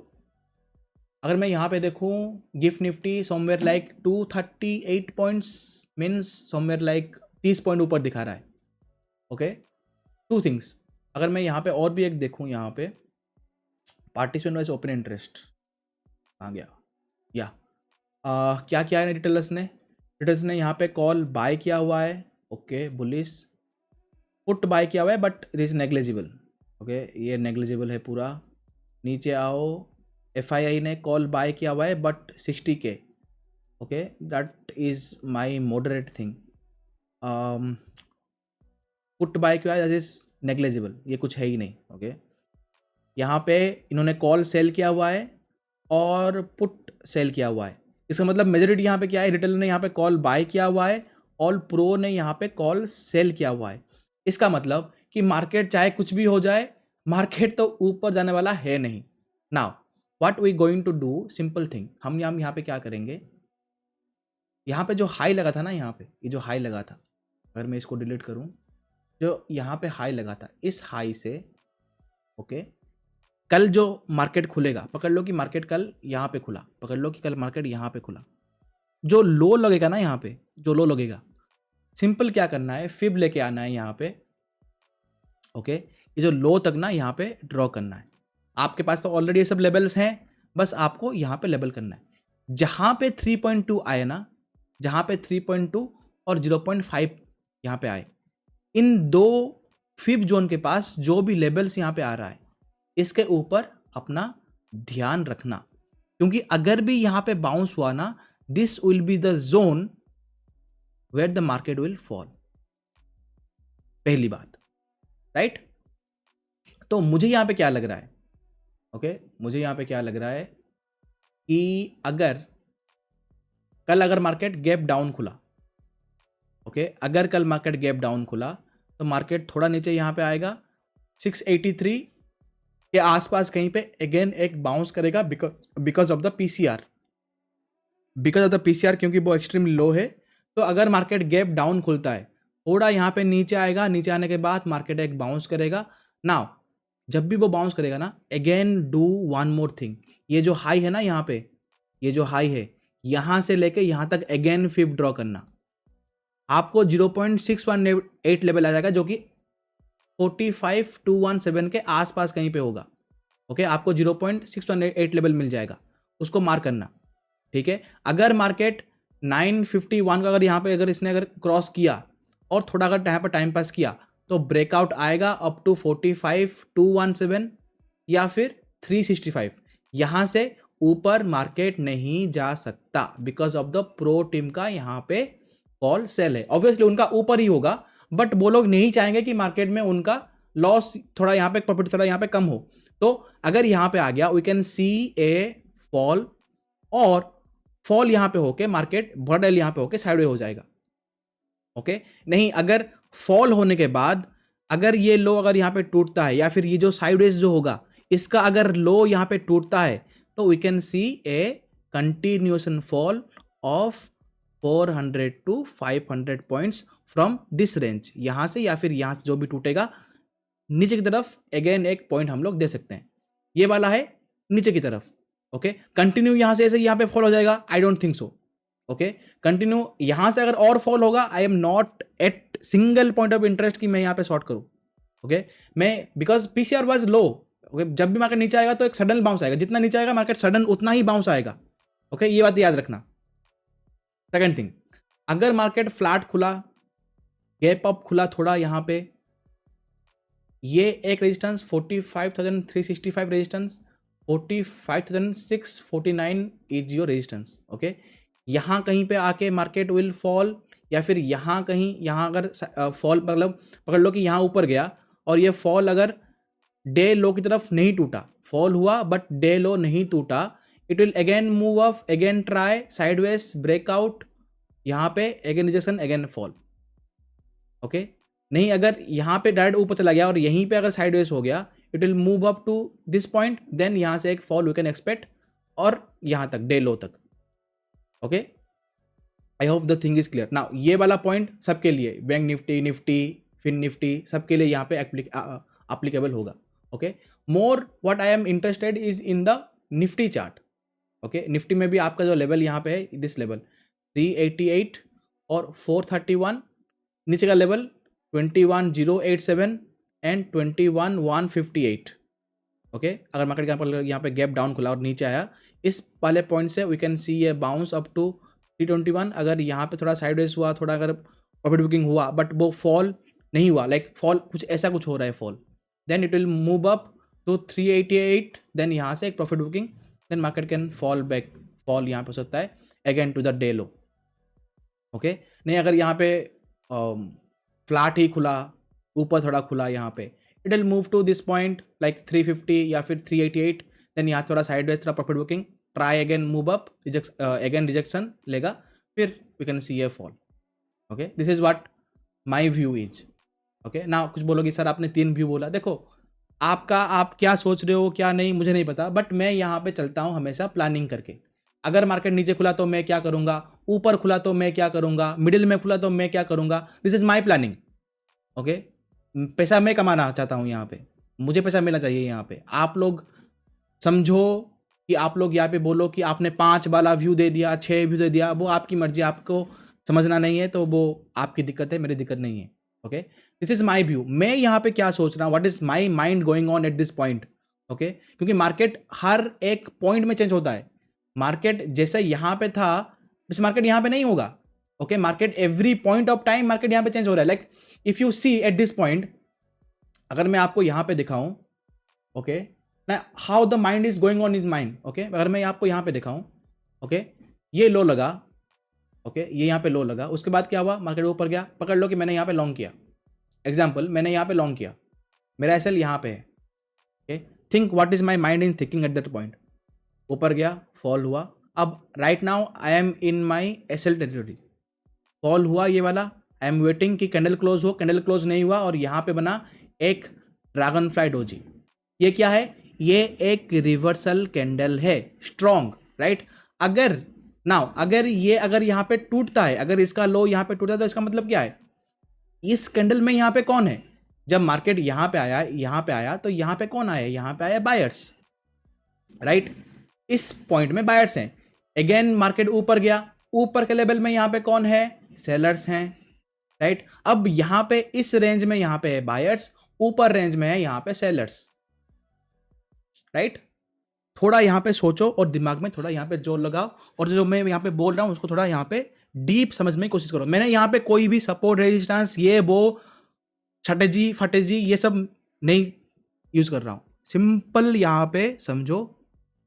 अगर मैं यहाँ पे देखूँ gift Nifty somewhere like 238 points means somewhere like 30 point ऊपर दिखा रहा है। Okay, two things. अगर मैं यहाँ पे और भी एक देखूँ, यहाँ पे पार्टिसिपेंट वाइज ओपन इंटरेस्ट कहाँ गया, या क्या किया है रिटेलर्स ने? रिटेलर्स ने यहाँ पे कॉल बाय किया हुआ है। ओके, बुलिश पुट बाय किया हुआ है but it is negligible. Okay, ये नेग्लिजिबल है पूरा। नीचे आओ, FII ने कॉल बाय किया हुआ है but 60K। Okay, that is my moderate thing. Put buy किया है, दैट इज़ नेग्लिजिबल, ये कुछ है ही नहीं। ओके, यहाँ पे इन्होंने कॉल सेल किया हुआ है और पुट सेल किया हुआ है। इसका मतलब मेजॉरिटी यहाँ पे क्या है, रिटेलर ने यहाँ पे कॉल बाय किया हुआ है और प्रो ने यहाँ पे कॉल सेल किया हुआ है। इसका मतलब कि मार्केट चाहे कुछ भी हो जाए, मार्केट तो ऊपर जाने वाला है नहीं। Now what we going to do, simple thing, हम यहाँ पे क्या करेंगे, यहाँ पे जो हाई लगा था ना, यहाँ पे ये जो हाई लगा था, अगर मैं इसको डिलीट करूँ, जो यहाँ पे हाई लगा था, इस हाई से ओके, कल जो मार्केट खुलेगा, पकड़ लो कि मार्केट कल यहाँ पे खुला, पकड़ लो कि कल मार्केट यहाँ पे खुला, जो लो लगेगा ना यहाँ पे, जो लो लगेगा, सिंपल क्या करना है, फिब लेके आना है यहाँ पे। ओके, ये जो लो तक ना यहाँ पे ड्रॉ करना है। आपके पास तो ऑलरेडी ये सब लेवल्स हैं, बस आपको यहाँ पे लेवल करना है। जहाँ पे 3.2 आए ना, जहाँ पे 3.2 और 0.5 यहाँ पे आए, इन दो फिब जोन के पास जो भी लेवल्स यहाँ पे आ रहा है, इसके ऊपर अपना ध्यान रखना, क्योंकि अगर भी यहाँ पे बाउंस हुआ ना, this will be the zone where the market will fall. पहली बात, राइट? तो मुझे यहाँ पे क्या लग रहा है, ओके, मुझे यहाँ पे क्या लग रहा है कि अगर मार्केट गैप डाउन खुला, ओके, अगर कल मार्केट गैप डाउन खुला तो मार्केट थोड़ा नीचे यहाँ पे आएगा, 683 के आसपास कहीं पे अगेन एक बाउंस करेगा बिकॉज ऑफ द पीसीआर, क्योंकि वो एक्सट्रीम लो है। तो अगर मार्केट गैप डाउन खुलता है, थोड़ा यहाँ पे नीचे आएगा, नीचे आने के बाद मार्केट एक बाउंस करेगा। नाउ जब भी वो बाउंस करेगा ना, again do one more thing, ये जो हाई है ना यहाँ पे, ये जो हाई है, यहाँ से लेके यहाँ तक अगेन फिब ड्रॉ करना। आपको 0.618 लेवल आ जाएगा, जो कि 45,217 के आसपास कहीं पे होगा। ओके, आपको 0.618 लेवल मिल जाएगा, उसको मार्क करना, ठीक है। अगर मार्केट 951 का अगर यहाँ पे इसने अगर क्रॉस किया और थोड़ा अगर यहाँ पर टाइम पास किया, तो ब्रेकआउट आएगा अप टू 45,217 या फिर 365। यहाँ से ऊपर मार्केट नहीं जा सकता because of the pro team का यहाँ पे कॉल सेल है। ऑब्वियसली उनका ऊपर ही होगा, बट वो लोग नहीं चाहेंगे कि मार्केट में उनका लॉस थोड़ा यहाँ पे, प्रॉफिट थोड़ा यहाँ पे कम हो। तो अगर यहाँ पे आ गया, we can see a fall, और फॉल यहाँ पे होके मार्केट वॉलेटाइल यहाँ पे होके साइडवे हो जाएगा। ओके, नहीं, अगर फॉल होने के बाद अगर ये लो अगर यहाँ पे टूटता है, या फिर ये जो साइडवेज जो होगा इसका अगर लो यहाँ पे टूटता है, तो we can see a continuation fall of 400 to 500 points from this range, यहाँ से या फिर यहाँ से जो भी टूटेगा नीचे की तरफ अगेन एक पॉइंट हम लोग दे सकते हैं। ये वाला है नीचे की तरफ। ओके, कंटिन्यू यहाँ से ऐसे यहाँ पे फॉल हो जाएगा, आई don't think so. Okay, continue यहाँ से अगर और फॉल होगा, आई am not at single point of interest कि मैं यहाँ पे शॉर्ट करूँ। ओके, मैं because PCR was low. Okay, जब भी मार्केट नीचे आएगा तो एक सडन बाउंस आएगा, जितना नीचे आएगा मार्केट सडन उतना ही बाउंस आएगा। ओके, ये बात याद रखना। सेकंड थिंग, अगर मार्केट फ्लैट खुला, गैप अप खुला थोड़ा यहाँ पे, ये एक resistance 45,365 resistance, 45,649 is your resistance. Okay, यहाँ कहीं पे आके मार्केट विल फॉल, या फिर यहाँ कहीं, यहाँ अगर फॉल मतलब पकड़ लो कि यहाँ ऊपर गया और ये फॉल अगर डे लो की तरफ नहीं टूटा, फॉल हुआ बट डे लो नहीं टूटा, it will again move up, again try sideways breakout, यहाँ पे again rejection, again fall. Okay, नहीं, अगर यहाँ पे डायरेक्ट ऊपर चला गया और यहीं पे अगर साइडवेज हो गया, it will move up to this point, then यहाँ से एक फॉल वी कैन एक्सपेक्ट, और यहाँ तक डे लो तक। Okay, I hope the thing is clear. Now ये वाला पॉइंट सबके लिए, बैंक निफ्टी, फिन निफ्टी, सबके लिए यहाँ पे एप्लीकेबल होगा। Okay, more what I am interested is in the Nifty chart. Okay, Nifty में भी आपका जो लेवल यहाँ पे है, दिस लेवल 388 और 431, नीचे का लेवल 21,087 एंड 21,158। ओके, अगर मार्केट यहाँ पे गैप डाउन खुला और नीचे आया, इस वाले पॉइंट से we can see a bounce up to 321। अगर यहाँ पे थोड़ा साइडवेज हुआ, थोड़ा अगर प्रॉफिट बुकिंग हुआ, बट वो फॉल नहीं हुआ, लाइक फॉल कुछ ऐसा कुछ हो रहा है fall, then it will move up to 388, then यहाँ से एक profit booking, then market can fall back, fall यहाँ पे हो सकता है again to the day low. Okay, नहीं अगर यहाँ पे फ्लैट ही खुला, ऊपर थोड़ा खुला यहाँ पे, it will move to this point like 350 या फिर 388, देन यहाँ थोड़ा साइडवेज थोड़ा profit booking, try again move up, again rejection लेगा, फिर we can see a fall. Okay, this is what my view is. Okay, ना कुछ बोलोगे सर आपने 3 व्यू बोला, देखो आपका, आप क्या सोच रहे हो क्या नहीं मुझे नहीं पता, बट मैं यहाँ पे चलता हूँ हमेशा प्लानिंग करके। अगर मार्केट नीचे खुला तो मैं क्या करूँगा, ऊपर खुला तो मैं क्या करूँगा, मिडिल में खुला तो मैं क्या करूँगा, this is my planning. Okay, पैसा मैं कमाना चाहता हूँ यहाँ पे, मुझे पैसा मिलना चाहिए यहाँ पे। आप लोग समझो कि आप लोग यहाँ पे बोलो कि आपने 5 वाला व्यू दे दिया, 6 व्यू दे दिया, वो आपकी मर्जी, आपको समझना नहीं है तो वो आपकी दिक्कत है, मेरी दिक्कत नहीं है। Okay, this is my view, मैं यहाँ पे क्या सोच रहा हूँ, what is my mind going on eight this point. Okay, क्योंकि मार्केट हर एक पॉइंट में चेंज होता है। मार्केट जैसे यहाँ पे था, इस मार्केट यहाँ पे नहीं होगा। Okay, market every point of time market यहाँ पे चेंज हो रहा है। Like if you see at this point, अगर मैं आपको यहाँ पे दिखाऊं, ओके ना, how the mind is going on in mind. Okay, अगर मैं आपको यहाँ पे दिखाऊं, ओके ये लो लगा, ओके ये यहाँ पे लो लगा, उसके बाद क्या हुआ, मार्केट ऊपर गया, पकड़ लो कि मैंने यहाँ पे लॉन्ग किया, एग्जाम्पल मैंने यहाँ पे लॉन्ग किया, मेरा एसएल यहाँ पे है। Okay, think what is my mind in thinking at that point, ऊपर गया, फॉल हुआ, अब right now I am in my SL territory, fall हुआ ये वाला, आई एम वेटिंग कि कैंडल क्लोज हो, कैंडल क्लोज नहीं हुआ और यहाँ पे बना एक ड्रैगन फ्लाई डोजी। ये क्या है, ये एक रिवर्सल कैंडल है, स्ट्रॉन्ग, राइट। अगर नाउ अगर ये अगर यहाँ पे टूटता है, अगर इसका लो यहाँ पे टूटा तो इसका मतलब क्या है, इस कैंडल में यहाँ पे कौन है, जब मार्केट यहाँ पे आया तो यहाँ पे कौन आया, यहाँ पे आया बायर्स, राइट। इस पॉइंट में बायर्स हैं। अगेन मार्केट ऊपर गया, ऊपर के लेवल में यहाँ पे कौन है, सेलर्स हैं, राइट। अब यहाँ पे इस रेंज में यहाँ पे है बायर्स, ऊपर रेंज में है यहाँ पे सेलर्स, राइट। थोड़ा यहाँ पे सोचो और दिमाग में थोड़ा यहाँ पे जोर लगाओ, और जो मैं यहाँ पे बोल रहा हूँ उसको थोड़ा यहाँ पे डीप समझने की कोशिश करो। मैंने यहाँ पे कोई भी सपोर्ट रेजिस्टेंस ये वो स्ट्रेटेजी फटेजी ये सब नहीं यूज कर रहा हूँ, सिंपल यहाँ पे समझो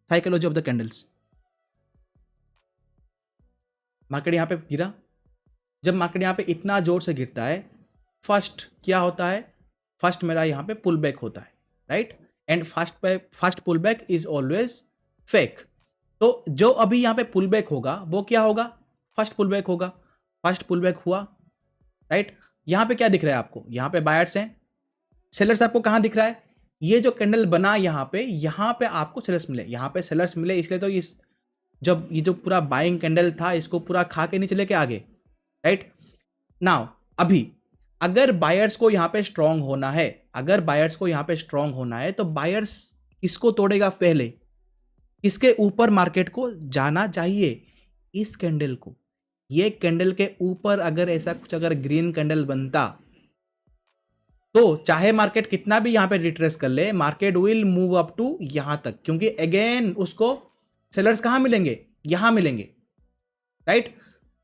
psychology of the candles. Market यहाँ पे गिरा, जब मार्केट यहाँ पे इतना जोर से गिरता है, फर्स्ट क्या होता है, फर्स्ट मेरा यहाँ पे पुल बैक होता है, right. And first pull back is always fake. तो जो अभी यहाँ पे पुल बैक होगा वो क्या होगा, फर्स्ट पुल बैक होगा। फर्स्ट पुल बैक हुआ, राइट। यहाँ पे क्या दिख रहा है आपको, यहाँ पे बायर्स हैं, सेलर्स आपको कहाँ दिख रहा है, ये जो कैंडल बना यहाँ पे आपको सेलर्स मिले, यहाँ पे सेलर्स मिले, इसलिए तो इस जब ये जो पूरा बाइंग कैंडल था इसको पूरा खा के नहीं चले के आगे, राइट। नाउ अभी अगर बायर्स को यहाँ पे स्ट्रांग होना है, अगर बायर्स को यहाँ पे स्ट्रांग होना है तो बायर्स किसको तोड़ेगा पहले, किसके ऊपर मार्केट को जाना चाहिए, इस कैंडल को। ये कैंडल के ऊपर अगर ऐसा कुछ अगर ग्रीन कैंडल बनता तो चाहे मार्केट कितना भी यहाँ पे रिट्रेस कर ले, market will move up to यहाँ तक, क्योंकि अगेन उसको सेलर्स कहाँ मिलेंगे, यहाँ मिलेंगे, राइट।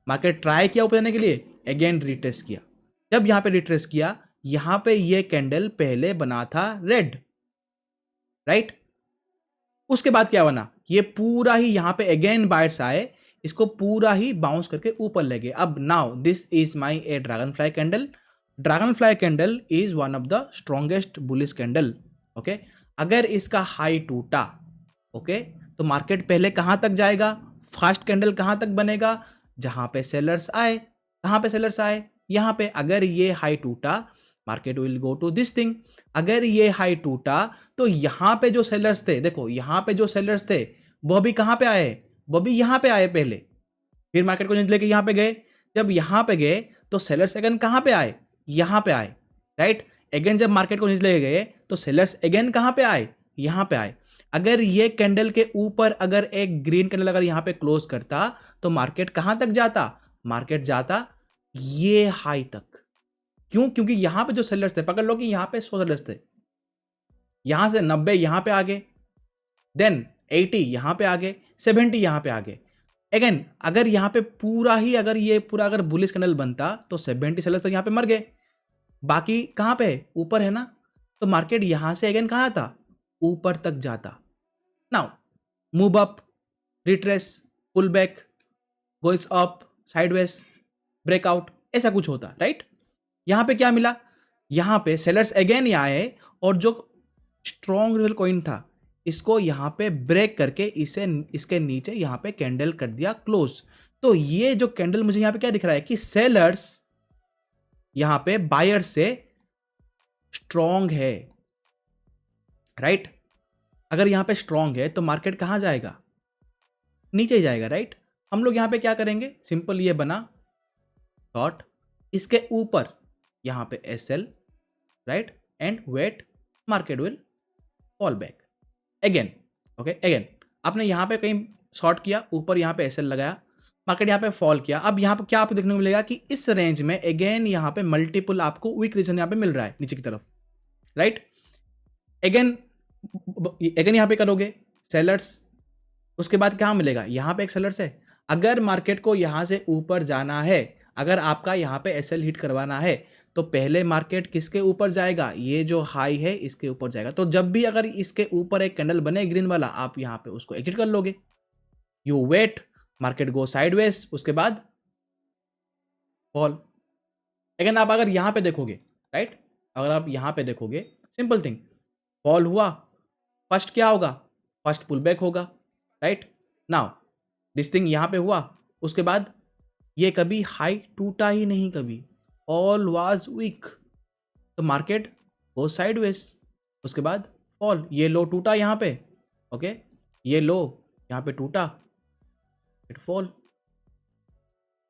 मार्केट ट्राई किया ऊपर जाने के लिए, अगेन रिट्रेस किया, जब यहाँ पे रिट्रेस किया, यहाँ पे ये कैंडल पहले बना था रेड, राइट। उसके बाद क्या बना, ये पूरा ही यहाँ पे अगेन बायर्स आए, इसको पूरा ही बाउंस करके ऊपर ले गए। अब now this is my A dragon fly candle. Dragon fly candle is one of the strongest bullish candle, okay. अगर इसका हाई टूटा, ओके, तो मार्केट पहले कहां तक जाएगा, फर्स्ट कैंडल कहां तक बनेगा, जहां पे सेलर्स आए, कहां पे सेलर्स आए, यहाँ पे। अगर ये हाई टूटा, market will go to this thing. अगर ये हाई टूटा तो यहाँ पे जो सेलर्स थे, देखो यहाँ पे जो सेलर्स थे वो भी कहाँ पे आए, वो भी यहाँ पे आए पहले, फिर मार्केट को लेके यहाँ पे गए। जब यहाँ पे गए तो सेलर्स अगेन कहाँ पे आए, यहाँ पे आए, राइट। अगेन जब मार्केट को नीचे ले गए तो सेलर्स अगेन कहाँ पे आए, यहाँ पे आए। अगर ये कैंडल के ऊपर अगर एक ग्रीन कैंडल अगर यहाँ पे क्लोज करता तो मार्केट कहाँ तक जाता, मार्केट जाता ये हाई तक। क्यों, क्योंकि यहां पे जो सेलर्स थे, पकड़ लो कि यहां पे 100 सेलर्स थे, यहां से 90 यहां पे आ गए, देन 80 यहां पे आ गए, 70 यहां पे आ गए। अगेन अगर यहां पे पूरा ही अगर ये पूरा अगर बुलिश कैंडल बनता तो 70 सेलर्स तो यहां पे मर गए, बाकी कहाँ पे है, ऊपर है ना, तो मार्केट यहाँ से अगेन कहाँ आता, ऊपर तक जाता. Now move up, retrace, pull back, goes up, sideways, breakout, ऐसा कुछ होता, राइट. यहाँ पे क्या मिला, यहाँ पे सेलर्स अगेन यहाँ आए और जो स्ट्रॉन्ग रियल कॉइन था इसको यहाँ पे ब्रेक करके इसे इसके नीचे यहाँ पे कैंडल कर दिया क्लोज. तो ये जो कैंडल मुझे यहाँ पे क्या दिख रहा है कि सेलर्स यहाँ पे बायर से स्ट्रॉन्ग है, राइट. अगर यहाँ पे स्ट्रॉन्ग है तो मार्केट कहाँ जाएगा, नीचे ही जाएगा, राइट. हम लोग यहाँ पे क्या करेंगे, सिंपल ये बना थॉट, इसके ऊपर यहाँ पे SL, right, and wait, market will fall back again. Okay, again आपने यहाँ पे कहीं शॉर्ट किया, ऊपर यहाँ पे SL लगाया, मार्केट यहाँ पे फॉल किया. अब यहाँ पे क्या आपको देखने को मिलेगा कि इस रेंज में अगेन यहाँ पे मल्टीपल आपको वीक रीजन यहाँ पे मिल रहा है नीचे की तरफ, राइट. अगेन यहाँ पे करोगे सेलर्स, उसके बाद क्या मिलेगा, यहाँ पे एक सेलर्स है. अगर मार्केट को यहाँ से ऊपर जाना है, अगर आपका यहाँ पे SL हिट करवाना है तो पहले मार्केट किसके ऊपर जाएगा, ये जो हाई है इसके ऊपर जाएगा. तो जब भी अगर इसके ऊपर एक कैंडल बने ग्रीन वाला, आप यहाँ पे उसको एग्जिट कर लोगे. You wait, market go sideways, उसके बाद फॉल. अगेन आप अगर यहाँ पे देखोगे, राइट, अगर आप यहाँ पे देखोगे, सिंपल थिंग, फॉल हुआ, फर्स्ट क्या होगा, फर्स्ट पुल बैक होगा, राइट. नाउ दिस थिंग यहाँ पे हुआ, उसके बाद ये कभी हाई टूटा ही नहीं, कभी ऑल वाज वीक, तो मार्केट गो साइडवेज, उसके बाद फॉल. ये लो टूटा यहाँ पे, ओके, ये लो यहाँ पे टूटा, it fall.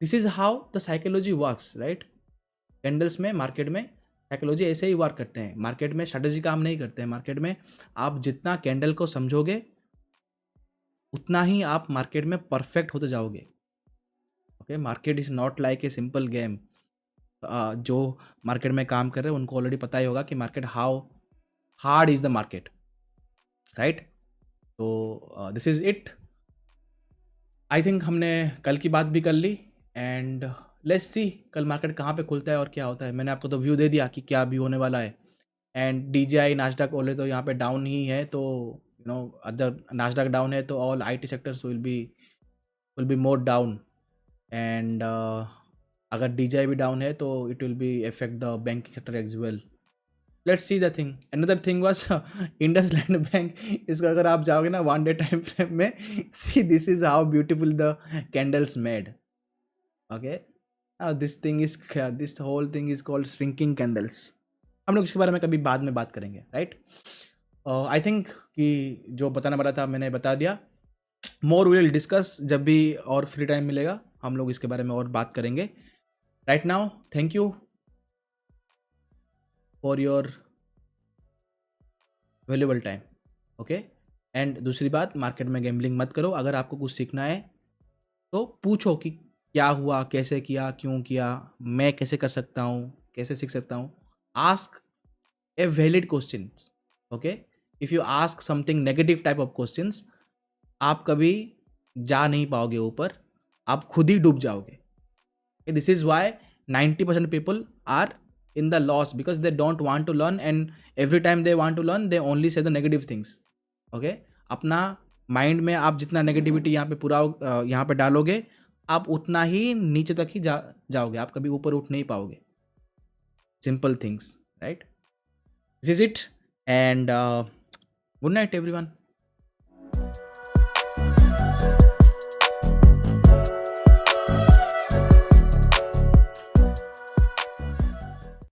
This is how the psychology works, right. Candles में, मार्केट में साइकोलॉजी ऐसे ही वर्क करते हैं. मार्केट में स्ट्रेटेजी काम नहीं करते हैं. मार्केट में आप जितना कैंडल को समझोगे उतना ही आप मार्केट में परफेक्ट होते जाओगे. Okay, market is not like a simple game. जो मार्केट में काम कर रहे हैं उनको ऑलरेडी पता ही होगा कि market how hard is the market, right. तो this is it. I think हमने कल की बात भी कर ली एंड लेट्स सी कल मार्केट कहाँ पे खुलता है और क्या होता है. मैंने आपको तो व्यू दे दिया कि क्या व्यू होने वाला है. एंड DJI नास्डैक ओले तो यहाँ पे डाउन ही है, तो you know other Nasdaq down है तो all IT sectors will be more down. And अगर DJI भी डाउन है तो it will be affect the banking sector as well. Let's see the thing. Another thing was IndusInd bank. इसका अगर आप जाओगे ना 1 डे टाइम फ्रेम में, see this is how beautiful the candles made. Okay, this whole thing is called shrinking candles. हम लोग इसके बारे में कभी बाद में बात करेंगे, राइट. आई थिंक कि जो बताना पड़ा था मैंने बता दिया. मोर विल डिस्कस, जब भी और फ्री टाइम मिलेगा हम लोग इसके बारे में और बात करेंगे. Right now thank you for your valuable time. Okay, and दूसरी बात, मार्केट में गैम्बलिंग मत करो. अगर आपको कुछ सीखना है तो पूछो कि क्या हुआ, कैसे किया, क्यों किया, मैं कैसे कर सकता हूँ, कैसे सीख सकता हूँ. Ask a valid questions. Okay, if you ask something negative type of questions, आप कभी जा नहीं पाओगे ऊपर, आप खुद ही डूब जाओगे. This is why 90% people are in the loss, because they don't want to learn, and every time they want to learn they only say the negative things. Okay, अपना माइंड में आप जितना नेगेटिविटी यहाँ पे पूरा यहाँ पे डालोगे, आप उतना ही नीचे तक ही जाओगे, आप कभी ऊपर उठ नहीं पाओगे. Simple things, right. This is it and good night everyone.